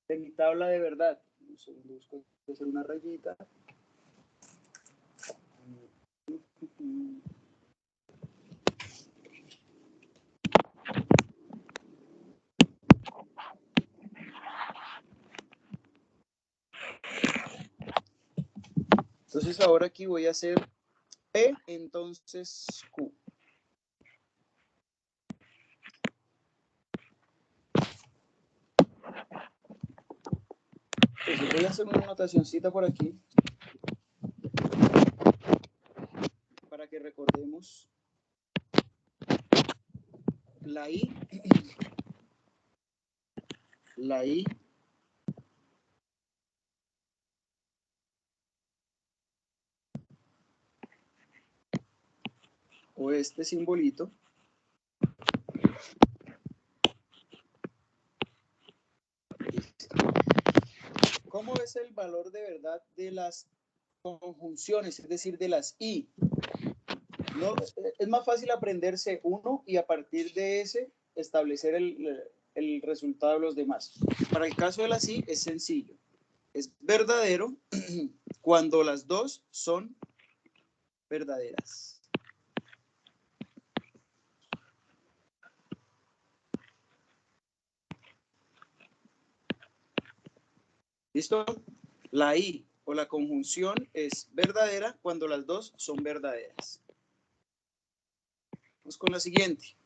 mi tabla de verdad? Un segundo, busco hacer una rayita. Entonces ahora aquí voy a hacer P, entonces Q. Entonces voy a hacer una anotacioncita por aquí para que recordemos la I, la I, o este simbolito, ¿cómo es el valor de verdad de las conjunciones, es decir, de las I? No, es más fácil aprenderse uno y a partir de ese establecer el resultado de los demás. Para el caso de las I es sencillo. Es verdadero cuando las dos son verdaderas. ¿Listo? La I o la conjunción es verdadera cuando las dos son verdaderas. Vamos con la siguiente.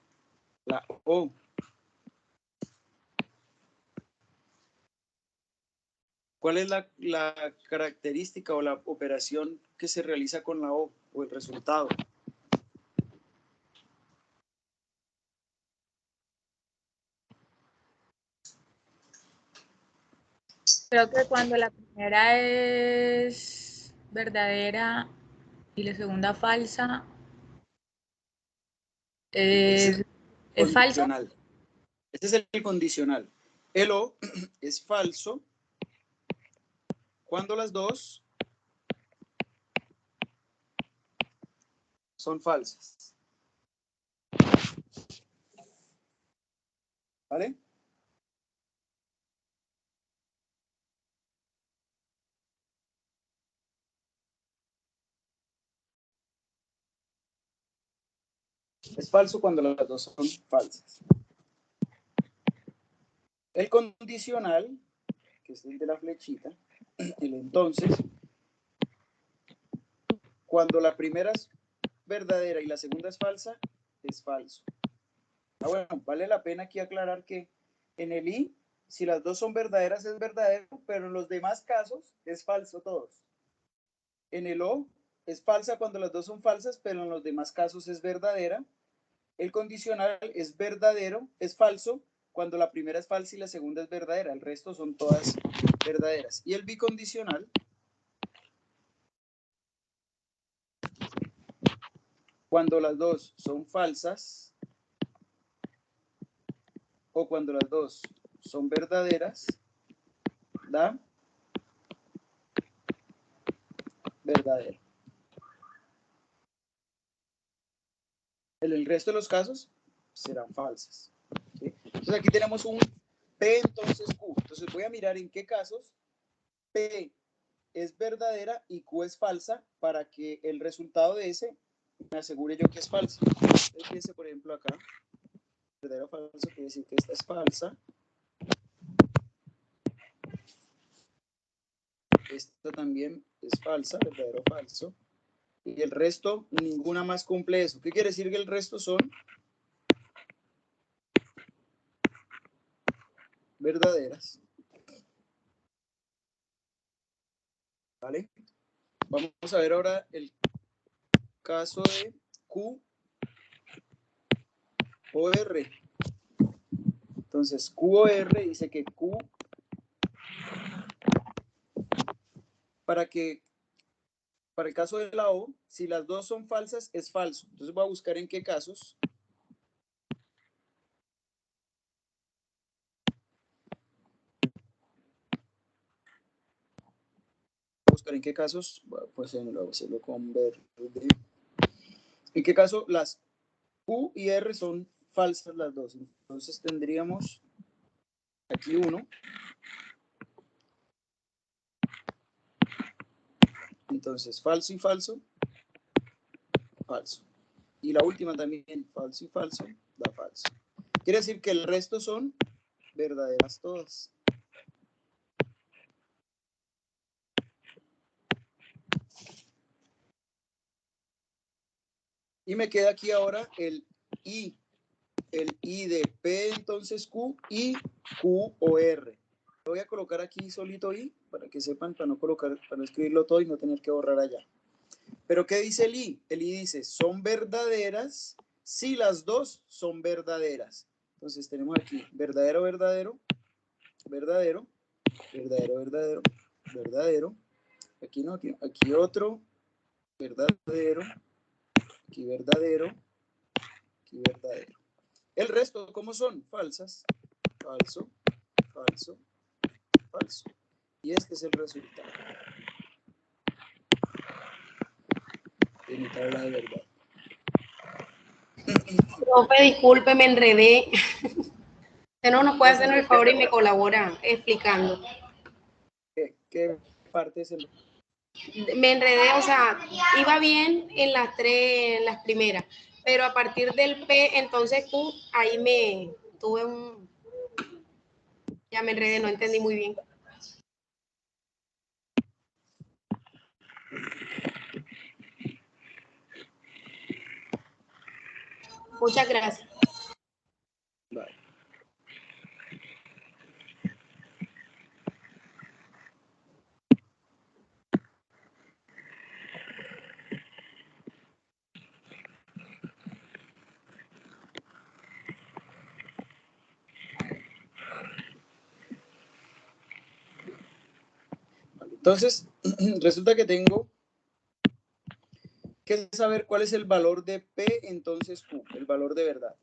La O. ¿Cuál es la característica o la operación que se realiza con la O o el resultado? Creo que cuando la primera es verdadera y la segunda falsa, ¿es falso? Condicional. Este es el condicional. El O es falso cuando las dos son falsas. ¿Vale? Es falso cuando las dos son falsas. El condicional, que es el de la flechita, el entonces, cuando la primera es verdadera y la segunda es falsa, es falso. Ah, bueno, vale la pena aquí aclarar que en el I, si las dos son verdaderas es verdadero, pero en los demás casos es falso todos. En el O es falsa cuando las dos son falsas, pero en los demás casos es verdadera. El condicional es verdadero, es falso cuando la primera es falsa y la segunda es verdadera. El resto son todas verdaderas. Y el bicondicional cuando las dos son falsas o cuando las dos son verdaderas, da verdadero. En el resto de los casos serán falsas. ¿Sí? Entonces aquí tenemos un P, entonces Q. Entonces voy a mirar en qué casos P es verdadera y Q es falsa para que el resultado de ese me asegure yo que es falso. Entonces fíjense, por ejemplo, acá, verdadero o falso quiere decir que esta es falsa. Esta también es falsa, verdadero o falso. Y el resto, ninguna más cumple eso. ¿Qué quiere decir que el resto son verdaderas? ¿Vale? Vamos a ver ahora el caso de Q o R. Entonces, Q o R dice que Q, para el caso de la O, si las dos son falsas, es falso. Entonces voy a buscar en qué casos. Buscar en qué casos, pues lo hacerlo con verde. En qué caso las Q y R son falsas las dos. Entonces tendríamos aquí uno. Entonces falso y falso, falso. Y la última también, falso y falso, da falso. Quiere decir que el resto son verdaderas todas. Y me queda aquí ahora el I. El I de P, entonces Q, y Q o R. Lo voy a colocar aquí solito I, para que sepan, para no escribirlo todo y no tener que borrar allá. Pero ¿qué dice el I? El I dice, son verdaderas si las dos son verdaderas. Entonces tenemos aquí verdadero, verdadero, verdadero, verdadero, verdadero, verdadero. Aquí no, aquí otro, verdadero, aquí verdadero, aquí verdadero. El resto, ¿cómo son? Falsas, falso, falso, falso. Y este es el resultado de mi tabla de verdad. Profe, disculpe, me enredé. Usted no nos puede hacer el favor y me colabora explicando. ¿Qué parte es el? Me enredé, o sea, iba bien en las primeras, pero a partir del P, entonces Q, ahí me tuve un... Ya me enredé, no entendí muy bien. Muchas gracias. Vale. Entonces, resulta que tengo que saber cuál es el valor de P, entonces Q, el valor de verdad.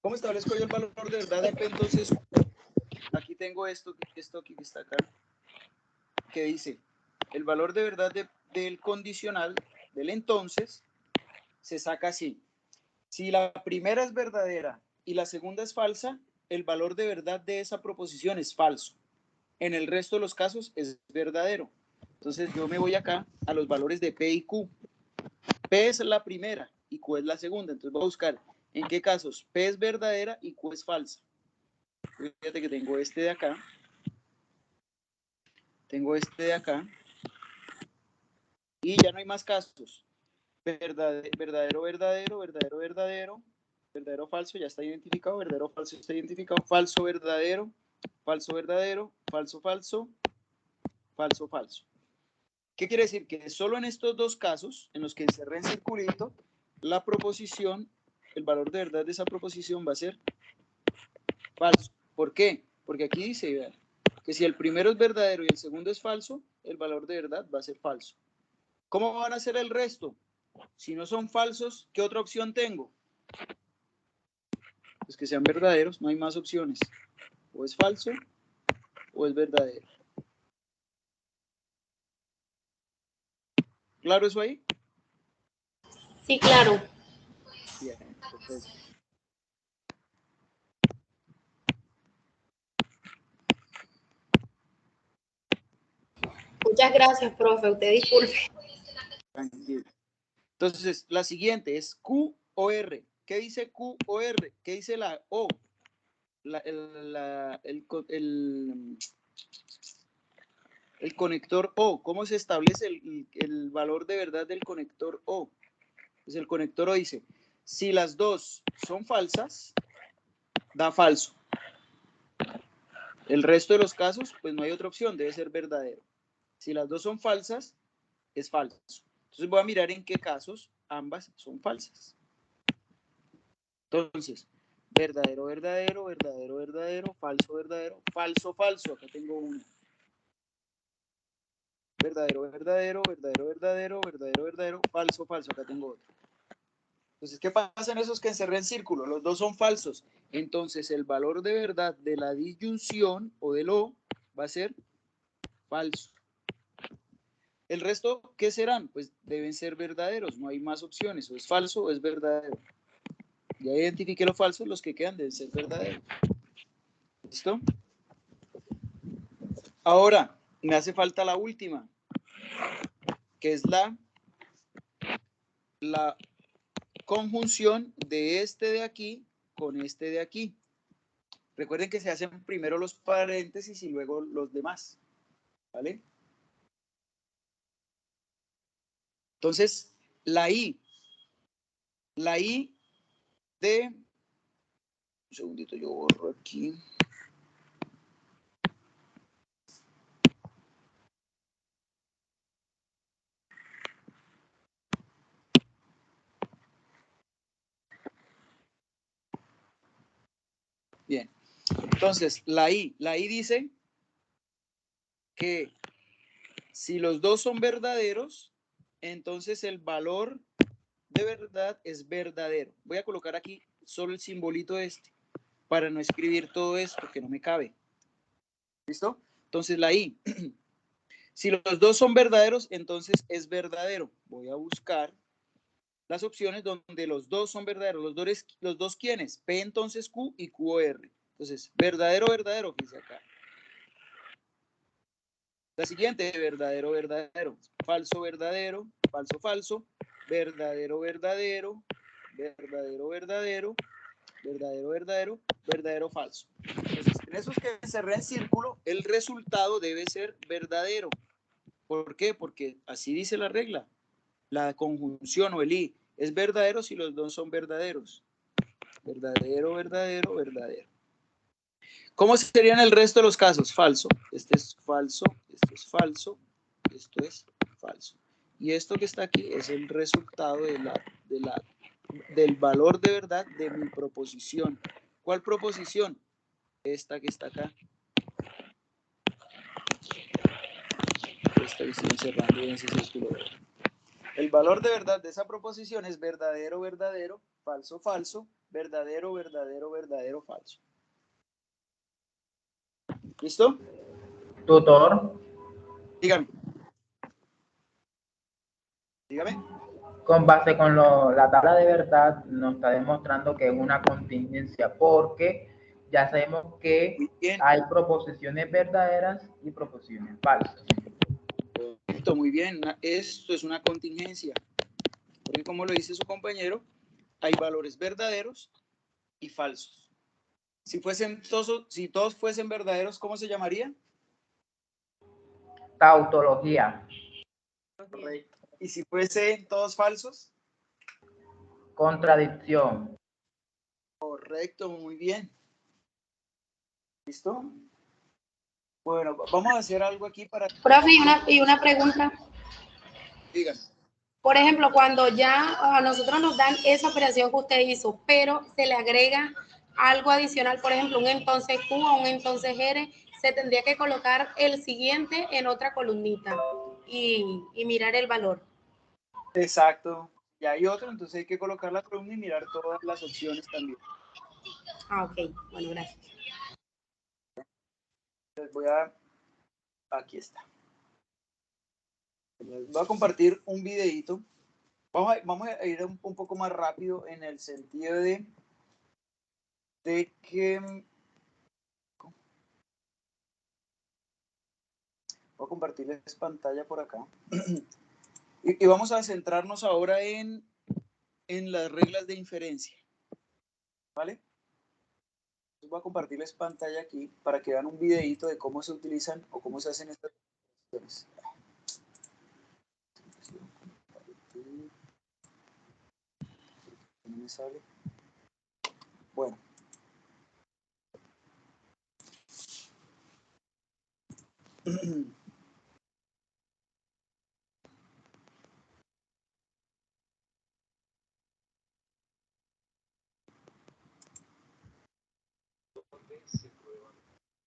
¿Cómo establezco yo el valor de verdad de P, entonces Q? Aquí tengo esto aquí que está acá, que dice, el valor de verdad del condicional, del entonces, se saca así. Si la primera es verdadera y la segunda es falsa, el valor de verdad de esa proposición es falso. En el resto de los casos es verdadero. Entonces yo me voy acá a los valores de P y Q. P es la primera y Q es la segunda. Entonces voy a buscar en qué casos P es verdadera y Q es falsa. Fíjate que tengo este de acá. Tengo este de acá. Y ya no hay más casos. Verdadero, verdadero, verdadero, verdadero. Verdadero, falso, ya está identificado. Verdadero, falso, está identificado. Falso, verdadero. Falso, verdadero. Falso, falso. Falso, falso. ¿Qué quiere decir? Que solo en estos dos casos, en los que encerré en circulito, la proposición, el valor de verdad de esa proposición va a ser falso. ¿Por qué? Porque aquí dice, vean, que si el primero es verdadero y el segundo es falso, el valor de verdad va a ser falso. ¿Cómo van a ser el resto? Si no son falsos, ¿qué otra opción tengo? Pues que sean verdaderos, no hay más opciones. O es falso o es verdadero. ¿Claro eso ahí? Sí, claro. Bien, perfecto. Muchas gracias, profe. Usted disculpe. Tranquilo. Entonces, la siguiente es Q o R. ¿Qué dice Q o R? ¿Qué dice la O? el conector O. ¿Cómo se establece el valor de verdad del conector O? Pues el conector O dice, si las dos son falsas, da falso. El resto de los casos, pues no hay otra opción, debe ser verdadero. Si las dos son falsas, es falso. Entonces voy a mirar en qué casos ambas son falsas. Entonces, verdadero, verdadero, verdadero, verdadero, falso, verdadero, falso, falso. Acá tengo uno. Verdadero, verdadero, verdadero, verdadero, verdadero, verdadero, falso, falso. Acá tengo otro. Entonces, ¿qué pasa en esos que encerré en círculo? Los dos son falsos. Entonces, el valor de verdad de la disyunción o del O va a ser falso. El resto, ¿qué serán? Pues deben ser verdaderos. No hay más opciones. O es falso o es verdadero. Ya identifiqué los falsos, los que quedan deben ser verdaderos. ¿Listo? Ahora, me hace falta la última, que es la conjunción de este de aquí con este de aquí. Recuerden que se hacen primero los paréntesis y luego los demás. ¿Vale? Entonces, la I de... Un segundito, yo borro aquí. Bien, entonces la I dice que si los dos son verdaderos, entonces el valor de verdad es verdadero. Voy a colocar aquí solo el simbolito este para no escribir todo esto que no me cabe. ¿Listo? Entonces la I, si los dos son verdaderos, entonces es verdadero. Voy a buscar las opciones donde los dos son verdaderos. Los dos ¿quiénes? P entonces Q y Q o R. Entonces, verdadero, verdadero, fíjense acá. La siguiente, verdadero, verdadero. Falso, verdadero. Falso, falso. Verdadero, verdadero. Verdadero, verdadero. Verdadero, verdadero. Verdadero, falso. Entonces, en esos que cerré en círculo, el resultado debe ser verdadero. ¿Por qué? Porque así dice la regla. La conjunción o el I es verdadero si los dos son verdaderos. Verdadero, verdadero, verdadero. ¿Cómo serían el resto de los casos? Falso. Este es falso, esto es falso, esto es falso. Y esto que está aquí es el resultado del valor de verdad de mi proposición. ¿Cuál proposición? Esta que está acá. Esta que estoy encerrando en ese círculo. El valor de verdad de esa proposición es verdadero, verdadero, falso, falso, verdadero, verdadero, verdadero, falso. ¿Listo? Tutor, Dígame. Dígame. con base con la tabla de verdad, nos está demostrando que es una contingencia porque ya sabemos que hay proposiciones verdaderas y proposiciones falsas. Perfecto, muy bien. Esto es una contingencia. Porque como lo dice su compañero, hay valores verdaderos y falsos. Si todos fuesen verdaderos, ¿cómo se llamaría? Tautología. Correcto. ¿Y si fuesen todos falsos? Contradicción. Correcto, muy bien. ¿Listo? Bueno, vamos a hacer algo aquí para... Profe, y una pregunta. Díganme. Por ejemplo, cuando ya a nosotros nos dan esa operación que usted hizo, pero se le agrega algo adicional, por ejemplo, un entonces Q o un entonces R, se tendría que colocar el siguiente en otra columnita y mirar el valor. Exacto. Ya hay otro, entonces hay que colocar la columna y mirar todas las opciones también. Ah, ok. Bueno, gracias. Les voy a... Aquí está. Les voy a compartir un videito. Vamos a ir un poco más rápido en el sentido de que... Voy a compartirles pantalla por acá. Y vamos a centrarnos ahora en las reglas de inferencia. ¿Vale? Voy a compartirles pantalla aquí para que vean un videito de cómo se utilizan o cómo se hacen estas No me sale. Bueno.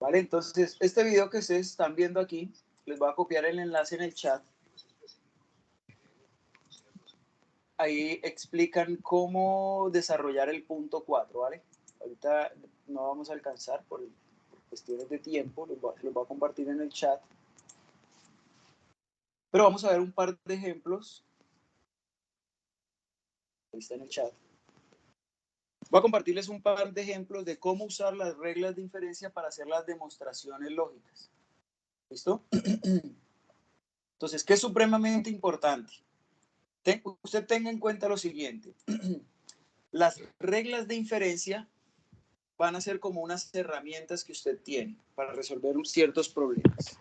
Vale, entonces este video que ustedes están viendo aquí, les voy a copiar el enlace en el chat. Ahí explican cómo desarrollar el punto 4, ¿vale? Ahorita no vamos a alcanzar por cuestiones de tiempo, los voy a compartir en el chat. Pero vamos a ver un par de ejemplos. Ahí está en el chat. Voy a compartirles un par de ejemplos de cómo usar las reglas de inferencia para hacer las demostraciones lógicas. ¿Listo? Entonces, ¿qué es supremamente importante? Usted tenga en cuenta lo siguiente. Las reglas de inferencia van a ser como unas herramientas que usted tiene para resolver ciertos problemas.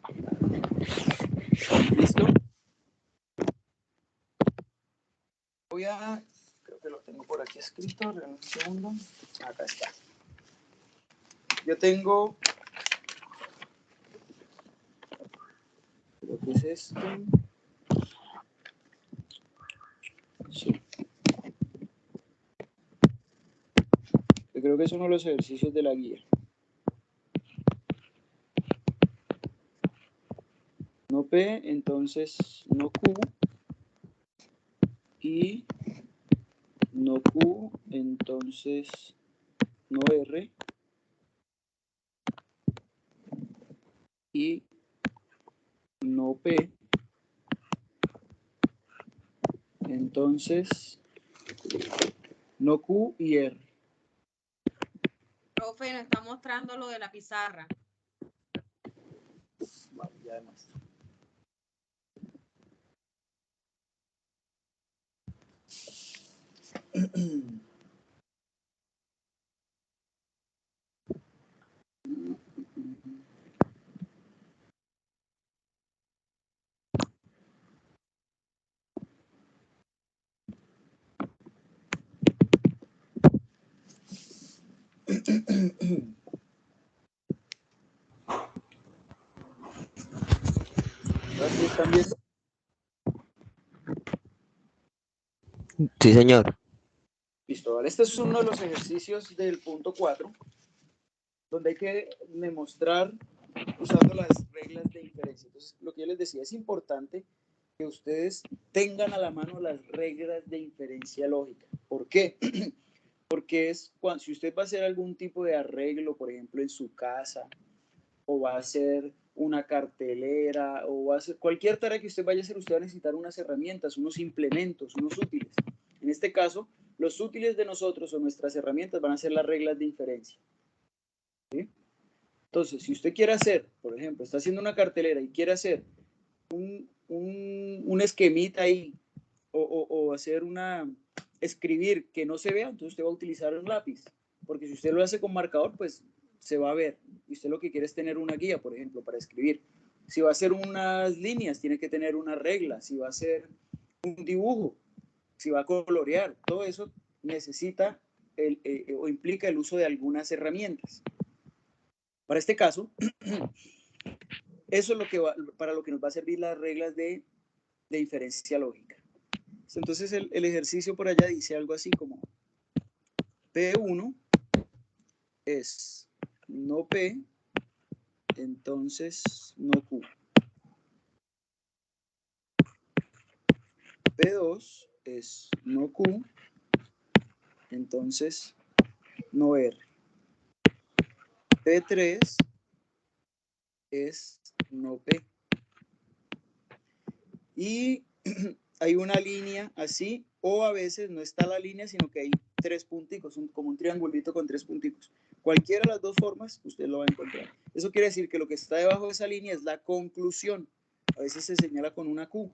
¿Listo? Creo que lo tengo por aquí escrito, un segundo. Acá está. Yo tengo, creo que es esto. Sí. Yo creo que es uno de los ejercicios de la guía. No P, entonces no Q. Y no Q, entonces no R. Y no P, entonces no Q y R. Profe, nos está mostrando lo de la pizarra. Vale, ya además. ¿También? Sí, señor. Listo, vale. Este es uno de los ejercicios del punto 4, donde hay que demostrar usando las reglas de inferencia. Entonces, lo que yo les decía, es importante que ustedes tengan a la mano las reglas de inferencia lógica. ¿Por qué? Porque si usted va a hacer algún tipo de arreglo, por ejemplo, en su casa, o va a hacer una cartelera, o va a hacer cualquier tarea que usted vaya a hacer, usted va a necesitar unas herramientas, unos implementos, unos útiles. En este caso, los útiles de nosotros o nuestras herramientas van a ser las reglas de inferencia. ¿Sí? Entonces, si usted quiere hacer, por ejemplo, está haciendo una cartelera y quiere hacer un esquemita ahí, o hacer escribir que no se vea, entonces usted va a utilizar un lápiz, porque si usted lo hace con marcador, pues se va a ver, y usted lo que quiere es tener una guía, por ejemplo, para escribir. Si va a hacer unas líneas, tiene que tener una regla. Si va a hacer un dibujo, si va a colorear, todo eso necesita o implica el uso de algunas herramientas. Para este caso, eso es para lo que nos va a servir las reglas de inferencia lógica. Entonces el ejercicio por allá dice algo así como P1 es no P, entonces no Q. P2 es no Q, entonces no R. P3 es no P. Y hay una línea así, o a veces no está la línea, sino que hay tres punticos, como un triangulito con tres punticos. Cualquiera de las dos formas, usted lo va a encontrar. Eso quiere decir que lo que está debajo de esa línea es la conclusión. A veces se señala con una Q.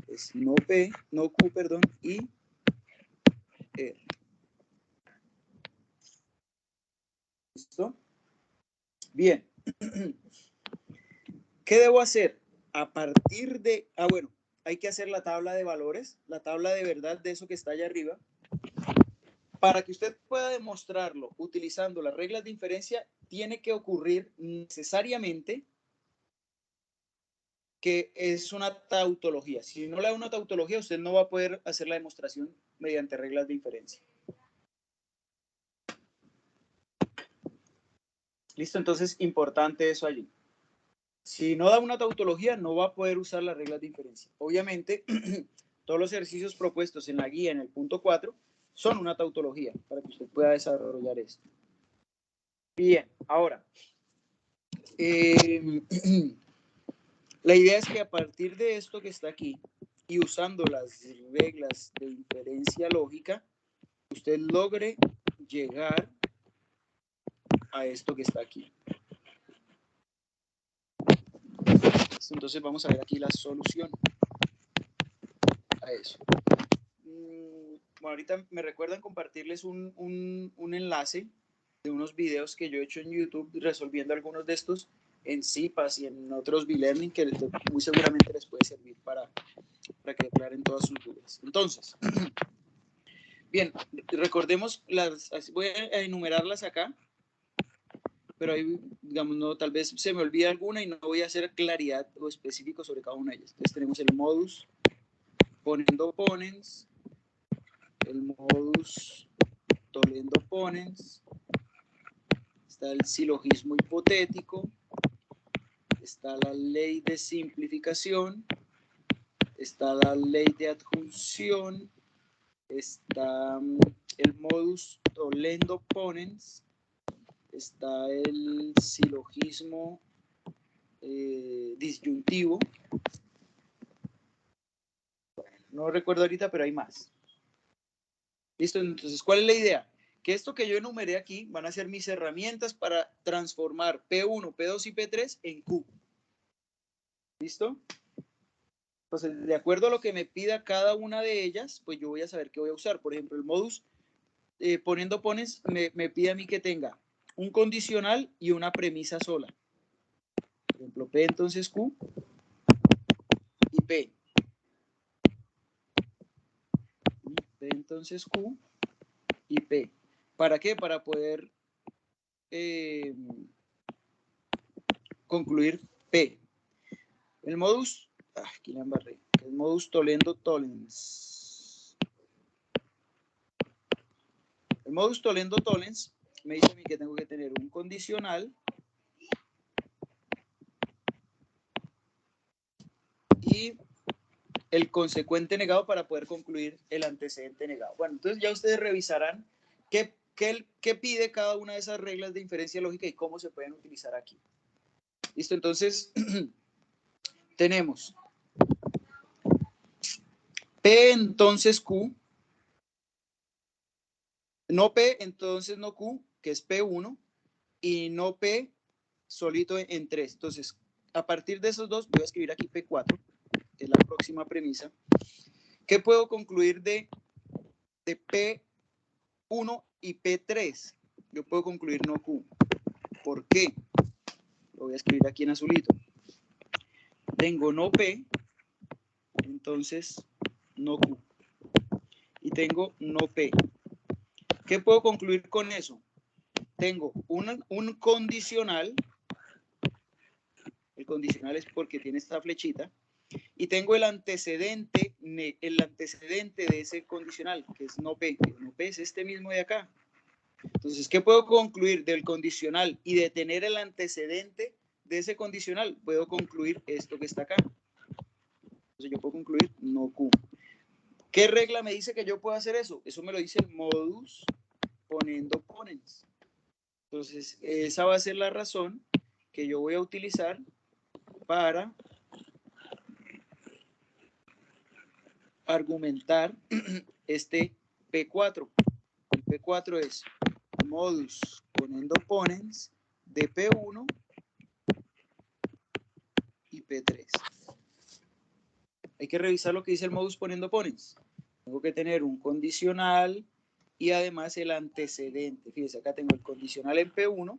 Es no Q, perdón, y R. ¿Listo? Bien. ¿Qué debo hacer? A partir de, bueno, hay que hacer la tabla de valores, la tabla de verdad de eso que está allá arriba. Para que usted pueda demostrarlo utilizando las reglas de inferencia, tiene que ocurrir necesariamente que es una tautología. Si no le da una tautología, usted no va a poder hacer la demostración mediante reglas de inferencia. Listo, entonces importante eso allí. Si no da una tautología, no va a poder usar las reglas de inferencia. Obviamente, todos los ejercicios propuestos en la guía en el punto 4 son una tautología para que usted pueda desarrollar esto. Bien, ahora, la idea es que a partir de esto que está aquí y usando las reglas de inferencia lógica, usted logre llegar a esto que está aquí. Entonces vamos a ver aquí la solución a eso. Bueno, ahorita me recuerdan compartirles un enlace de unos videos que yo he hecho en YouTube resolviendo algunos de estos en CIPAS y en otros B-Learning que muy seguramente les puede servir para que aclaren todas sus dudas. Entonces, bien, recordemos, voy a enumerarlas acá, pero ahí, digamos, no, tal vez se me olvida alguna y no voy a hacer claridad o específico sobre cada una de ellas. Entonces tenemos el modus ponendo ponens, el modus tollendo ponens, está el silogismo hipotético, está la ley de simplificación, está la ley de adjunción, está el modus tollendo ponens, está el silogismo disyuntivo. Bueno, no recuerdo ahorita, pero hay más. ¿Listo? Entonces, ¿cuál es la idea? Que esto que yo enumeré aquí van a ser mis herramientas para transformar P1, P2 y P3 en Q. ¿Listo? Entonces, de acuerdo a lo que me pida cada una de ellas, pues yo voy a saber qué voy a usar. Por ejemplo, el modus poniendo pones me pide a mí que tenga un condicional y una premisa sola. Por ejemplo, P entonces Q y P. P entonces Q y P. ¿Para qué? Para poder concluir P. El modus, aquí la embarré, el modus tollendo tollens. El modus tollendo tollens me dice a mí que tengo que tener un condicional y el consecuente negado para poder concluir el antecedente negado. Bueno, entonces ya ustedes revisarán qué pide cada una de esas reglas de inferencia lógica y cómo se pueden utilizar aquí. ¿Listo? Entonces, tenemos P entonces Q, no P entonces no Q, que es P1, y no P solito en 3. Entonces, a partir de esos dos, voy a escribir aquí P4, que es la próxima premisa. ¿Qué puedo concluir de P1 y P3? Yo puedo concluir no Q. ¿Por qué? Lo voy a escribir aquí en azulito. Tengo no P, entonces no Q. Y tengo no P. ¿Qué puedo concluir con eso? Tengo un condicional. El condicional es porque tiene esta flechita. Y tengo el antecedente de ese condicional, que es no P. No P es este mismo de acá. Entonces, ¿qué puedo concluir del condicional y de tener el antecedente de ese condicional? Puedo concluir esto que está acá. Entonces, yo puedo concluir no Q. ¿Qué regla me dice que yo puedo hacer eso? Eso me lo dice el modus ponendo ponens. Entonces, esa va a ser la razón que yo voy a utilizar para argumentar este P4. El P4 es modus ponendo ponens de P1 y P3. Hay que revisar lo que dice el modus poniendo ponens. Tengo que tener un condicional y además el antecedente. Fíjense, acá tengo el condicional en P1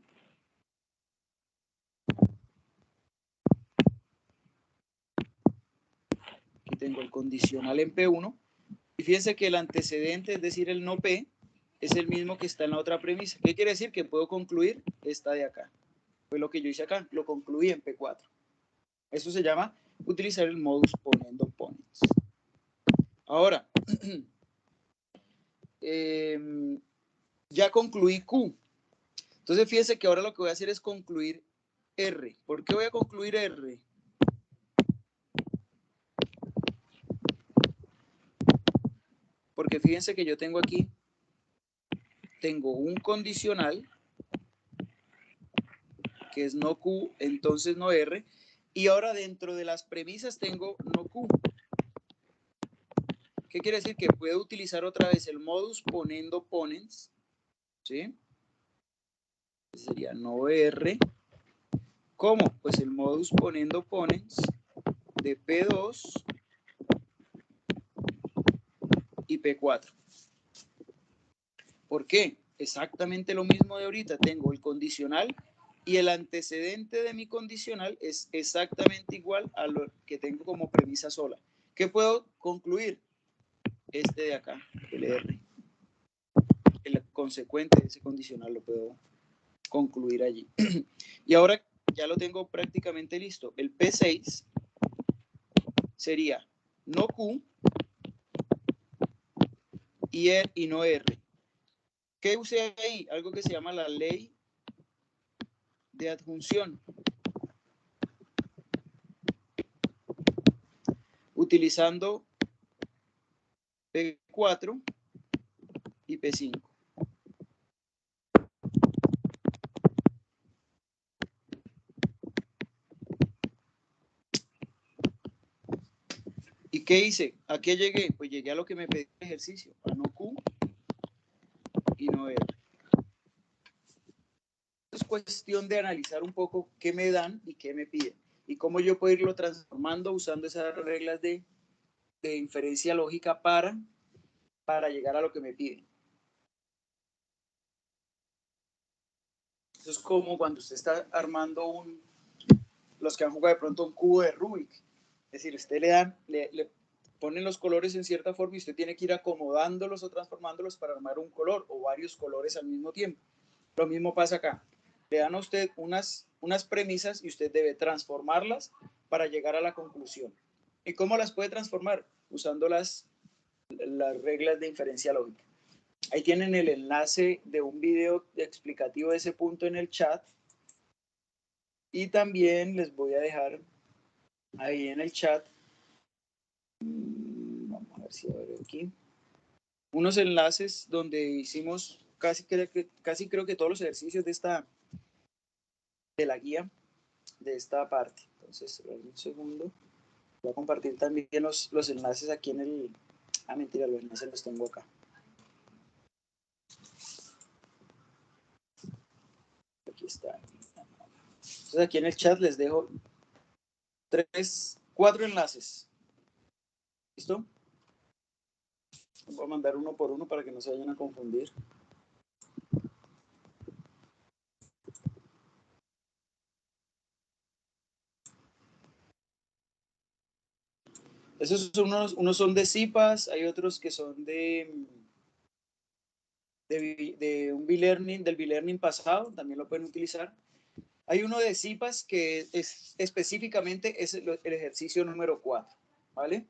tengo el condicional en P1, y fíjense que el antecedente, es decir, el no P, es el mismo que está en la otra premisa. ¿Qué quiere decir? Que puedo concluir esta de acá. Fue lo que yo hice acá, lo concluí en P4. Eso se llama utilizar el modus ponendo ponens. Ahora, ya concluí Q. Entonces fíjense que ahora lo que voy a hacer es concluir R. ¿Por qué voy a concluir R? Porque fíjense que yo tengo aquí, tengo un condicional, que es no Q, entonces no R, y ahora dentro de las premisas tengo no Q. ¿Qué quiere decir? Que puedo utilizar otra vez el modus ponendo ponens, ¿sí? Sería no R. ¿Cómo? Pues el modus ponendo ponens de P2 y P4. ¿Por qué? Exactamente lo mismo de ahorita. Tengo el condicional y el antecedente de mi condicional es exactamente igual a lo que tengo como premisa sola. ¿Qué puedo concluir? Este de acá, el R. El consecuente de ese condicional lo puedo concluir allí. Y ahora ya lo tengo prácticamente listo. El P6 sería no Q y no R. ¿Qué usé ahí? Algo que se llama la ley de adjunción. Utilizando P4 y P5. ¿Y qué hice? ¿A qué llegué? Pues llegué a lo que me pedía el ejercicio, a no Q y no R. Es cuestión de analizar un poco qué me dan y qué me piden y cómo yo puedo irlo transformando usando esas reglas de inferencia lógica para llegar a lo que me piden. Eso es como cuando usted está armando los que han jugado de pronto un cubo de Rubik. Es decir, usted le ponen los colores en cierta forma y usted tiene que ir acomodándolos o transformándolos para armar un color o varios colores al mismo tiempo. Lo mismo pasa acá. Le dan a usted unas premisas y usted debe transformarlas para llegar a la conclusión. ¿Y cómo las puede transformar? Usando las reglas de inferencia lógica. Ahí tienen el enlace de un video explicativo de ese punto en el chat. Y también les voy a dejar ahí en el chat, vamos a ver si abre aquí, unos enlaces donde hicimos casi creo que todos los ejercicios de la guía de esta parte. Entonces, un segundo. Voy a compartir también los enlaces aquí en el... mentira, los enlaces los tengo acá. Aquí está. Entonces, aquí en el chat les dejo 4 enlaces. ¿Listo? Voy a mandar uno por uno para que no se vayan a confundir. Esos son unos son de CIPAS, hay otros que son de un B-Learning, del B-Learning pasado, también lo pueden utilizar. Hay uno de CIPAS que es específicamente es el ejercicio número 4, ¿vale?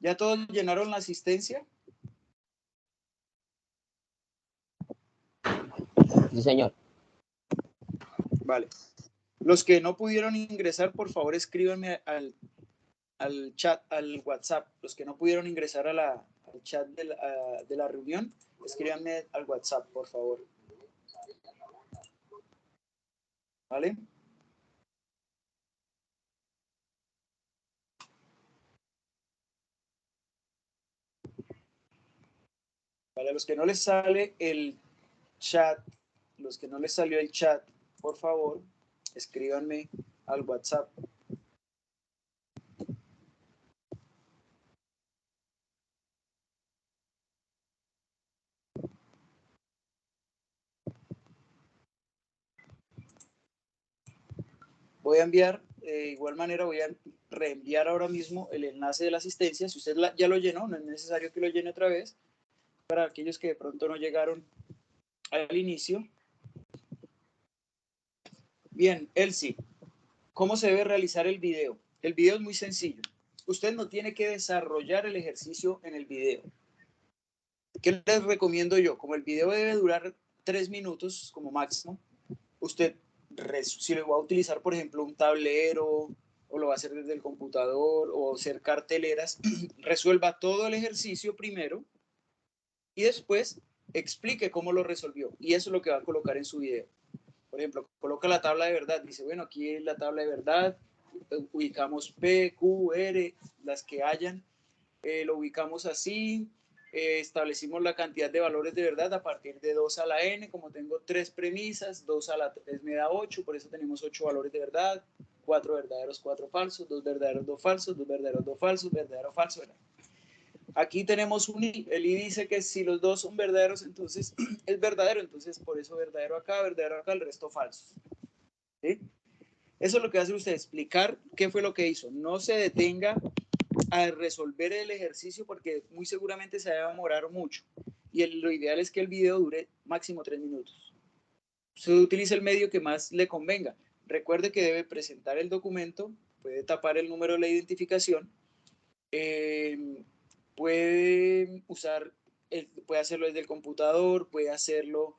¿Ya todos llenaron la asistencia? Sí, señor. Vale. Los que no pudieron ingresar, por favor, escríbanme al chat, al WhatsApp. Los que no pudieron ingresar al chat de la reunión, escríbanme al WhatsApp, por favor. ¿Vale? Para los que no les sale el chat, los que no les salió el chat, por favor, escríbanme al WhatsApp. Voy a enviar, de igual manera voy a reenviar ahora mismo el enlace de la asistencia. Si usted ya lo llenó, no es necesario que lo llene otra vez. Para aquellos que de pronto no llegaron al inicio. Bien, Elsie, ¿cómo se debe realizar el video? El video es muy sencillo. Usted no tiene que desarrollar el ejercicio en el video. ¿Qué les recomiendo yo? Como el video debe durar 3 minutos como máximo, usted, si lo va a utilizar, por ejemplo, un tablero, o lo va a hacer desde el computador, o hacer carteleras, resuelva todo el ejercicio primero y después explique cómo lo resolvió. Y eso es lo que va a colocar en su video. Por ejemplo, coloca la tabla de verdad. Dice, bueno, aquí es la tabla de verdad. Ubicamos P, Q, R, las que hayan. Lo ubicamos así. Establecimos la cantidad de valores de verdad a partir de 2 a la n. Como tengo 3 premisas, 2 a la 3 me da 8. Por eso tenemos 8 valores de verdad. 4 verdaderos, 4 falsos. 2 verdaderos, 2 falsos. 2 verdaderos, 2 falsos. Verdadero, falso. ¿Verdad? Aquí tenemos un i. El i dice que si los dos son verdaderos, entonces es verdadero. Entonces, por eso verdadero acá, el resto falso. ¿Sí? Eso es lo que hace usted, explicar qué fue lo que hizo. No se detenga a resolver el ejercicio porque muy seguramente se va a demorar mucho. Y lo ideal es que el video dure máximo 3 minutos. Usted utiliza el medio que más le convenga. Recuerde que debe presentar el documento, puede tapar el número de la identificación, puede hacerlo desde el computador, puede hacerlo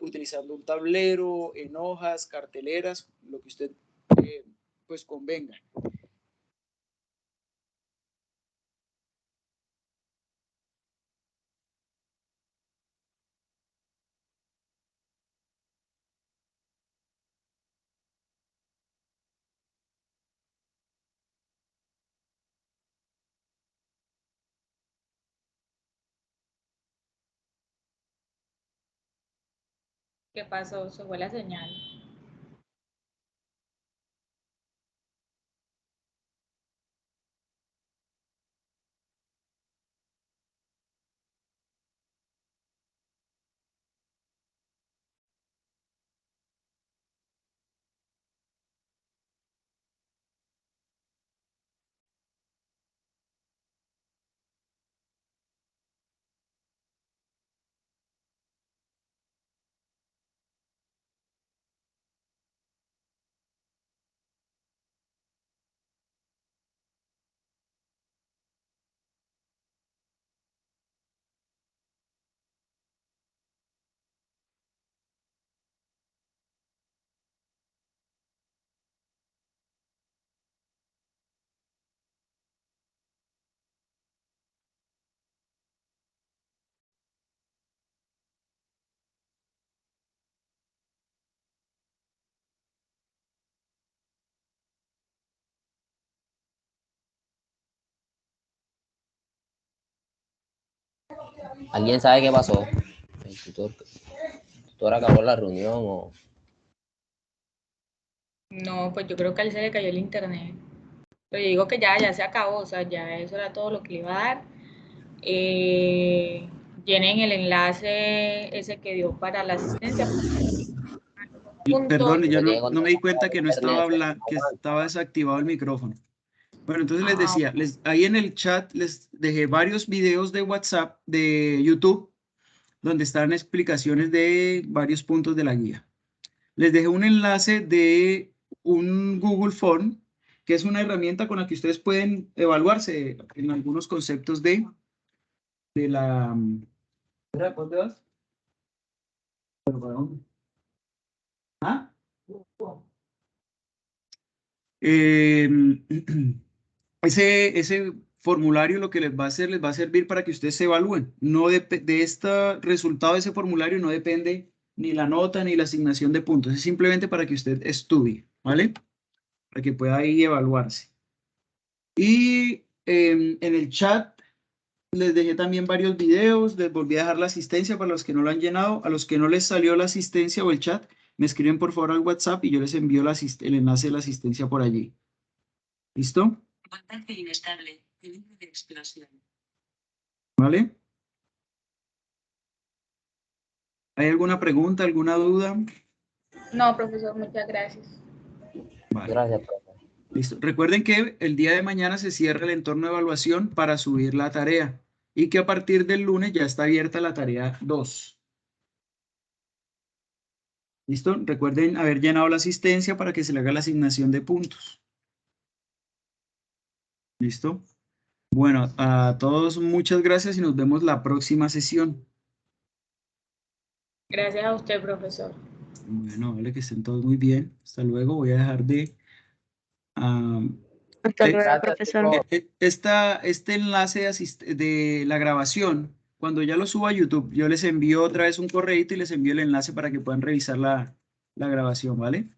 utilizando un tablero, en hojas, carteleras, lo que usted pues convenga. ¿Qué pasó? Se fue la señal. ¿Alguien sabe qué pasó? ¿El tutor acabó la reunión o...? No, pues yo creo que a él se le cayó el internet. Pero yo digo que ya se acabó, o sea, ya eso era todo lo que le iba a dar. Llenen el enlace ese que dio para la asistencia. Perdón, ya no me di cuenta que no estaba hablando, que estaba desactivado el micrófono. Bueno, entonces les decía, ahí en el chat les dejé varios videos de WhatsApp, de YouTube, donde están explicaciones de varios puntos de la guía. Les dejé un enlace de un Google Form, que es una herramienta con la que ustedes pueden evaluarse en algunos conceptos de la... ¿Dónde vas? ¿Para dónde? ¿Ah? Ese formulario lo que les va a hacer, les va a servir para que ustedes se evalúen. No de este resultado de ese formulario no depende ni la nota ni la asignación de puntos. Es simplemente para que usted estudie, ¿vale? Para que pueda ahí evaluarse. Y en el chat les dejé también varios videos. Les volví a dejar la asistencia para los que no lo han llenado. A los que no les salió la asistencia o el chat, me escriben por favor al WhatsApp y yo les envío el enlace de la asistencia por allí. ¿Listo? Voltaje inestable, peligro de explosión. ¿Vale? ¿Hay alguna pregunta, alguna duda? No, profesor, muchas gracias. Vale. Gracias, profe. Listo. Recuerden que el día de mañana se cierra el entorno de evaluación para subir la tarea y que a partir del lunes ya está abierta la tarea 2. ¿Listo? Recuerden haber llenado la asistencia para que se le haga la asignación de puntos. ¿Listo? Bueno, a todos muchas gracias y nos vemos la próxima sesión. Gracias a usted, profesor. Bueno, vale, que estén todos muy bien. Hasta luego. Voy a dejar de... Hasta luego, Gracias, profesor. chicos. Este enlace de la grabación, cuando ya lo suba a YouTube, yo les envío otra vez un correíto y les envío el enlace para que puedan revisar la grabación, ¿vale?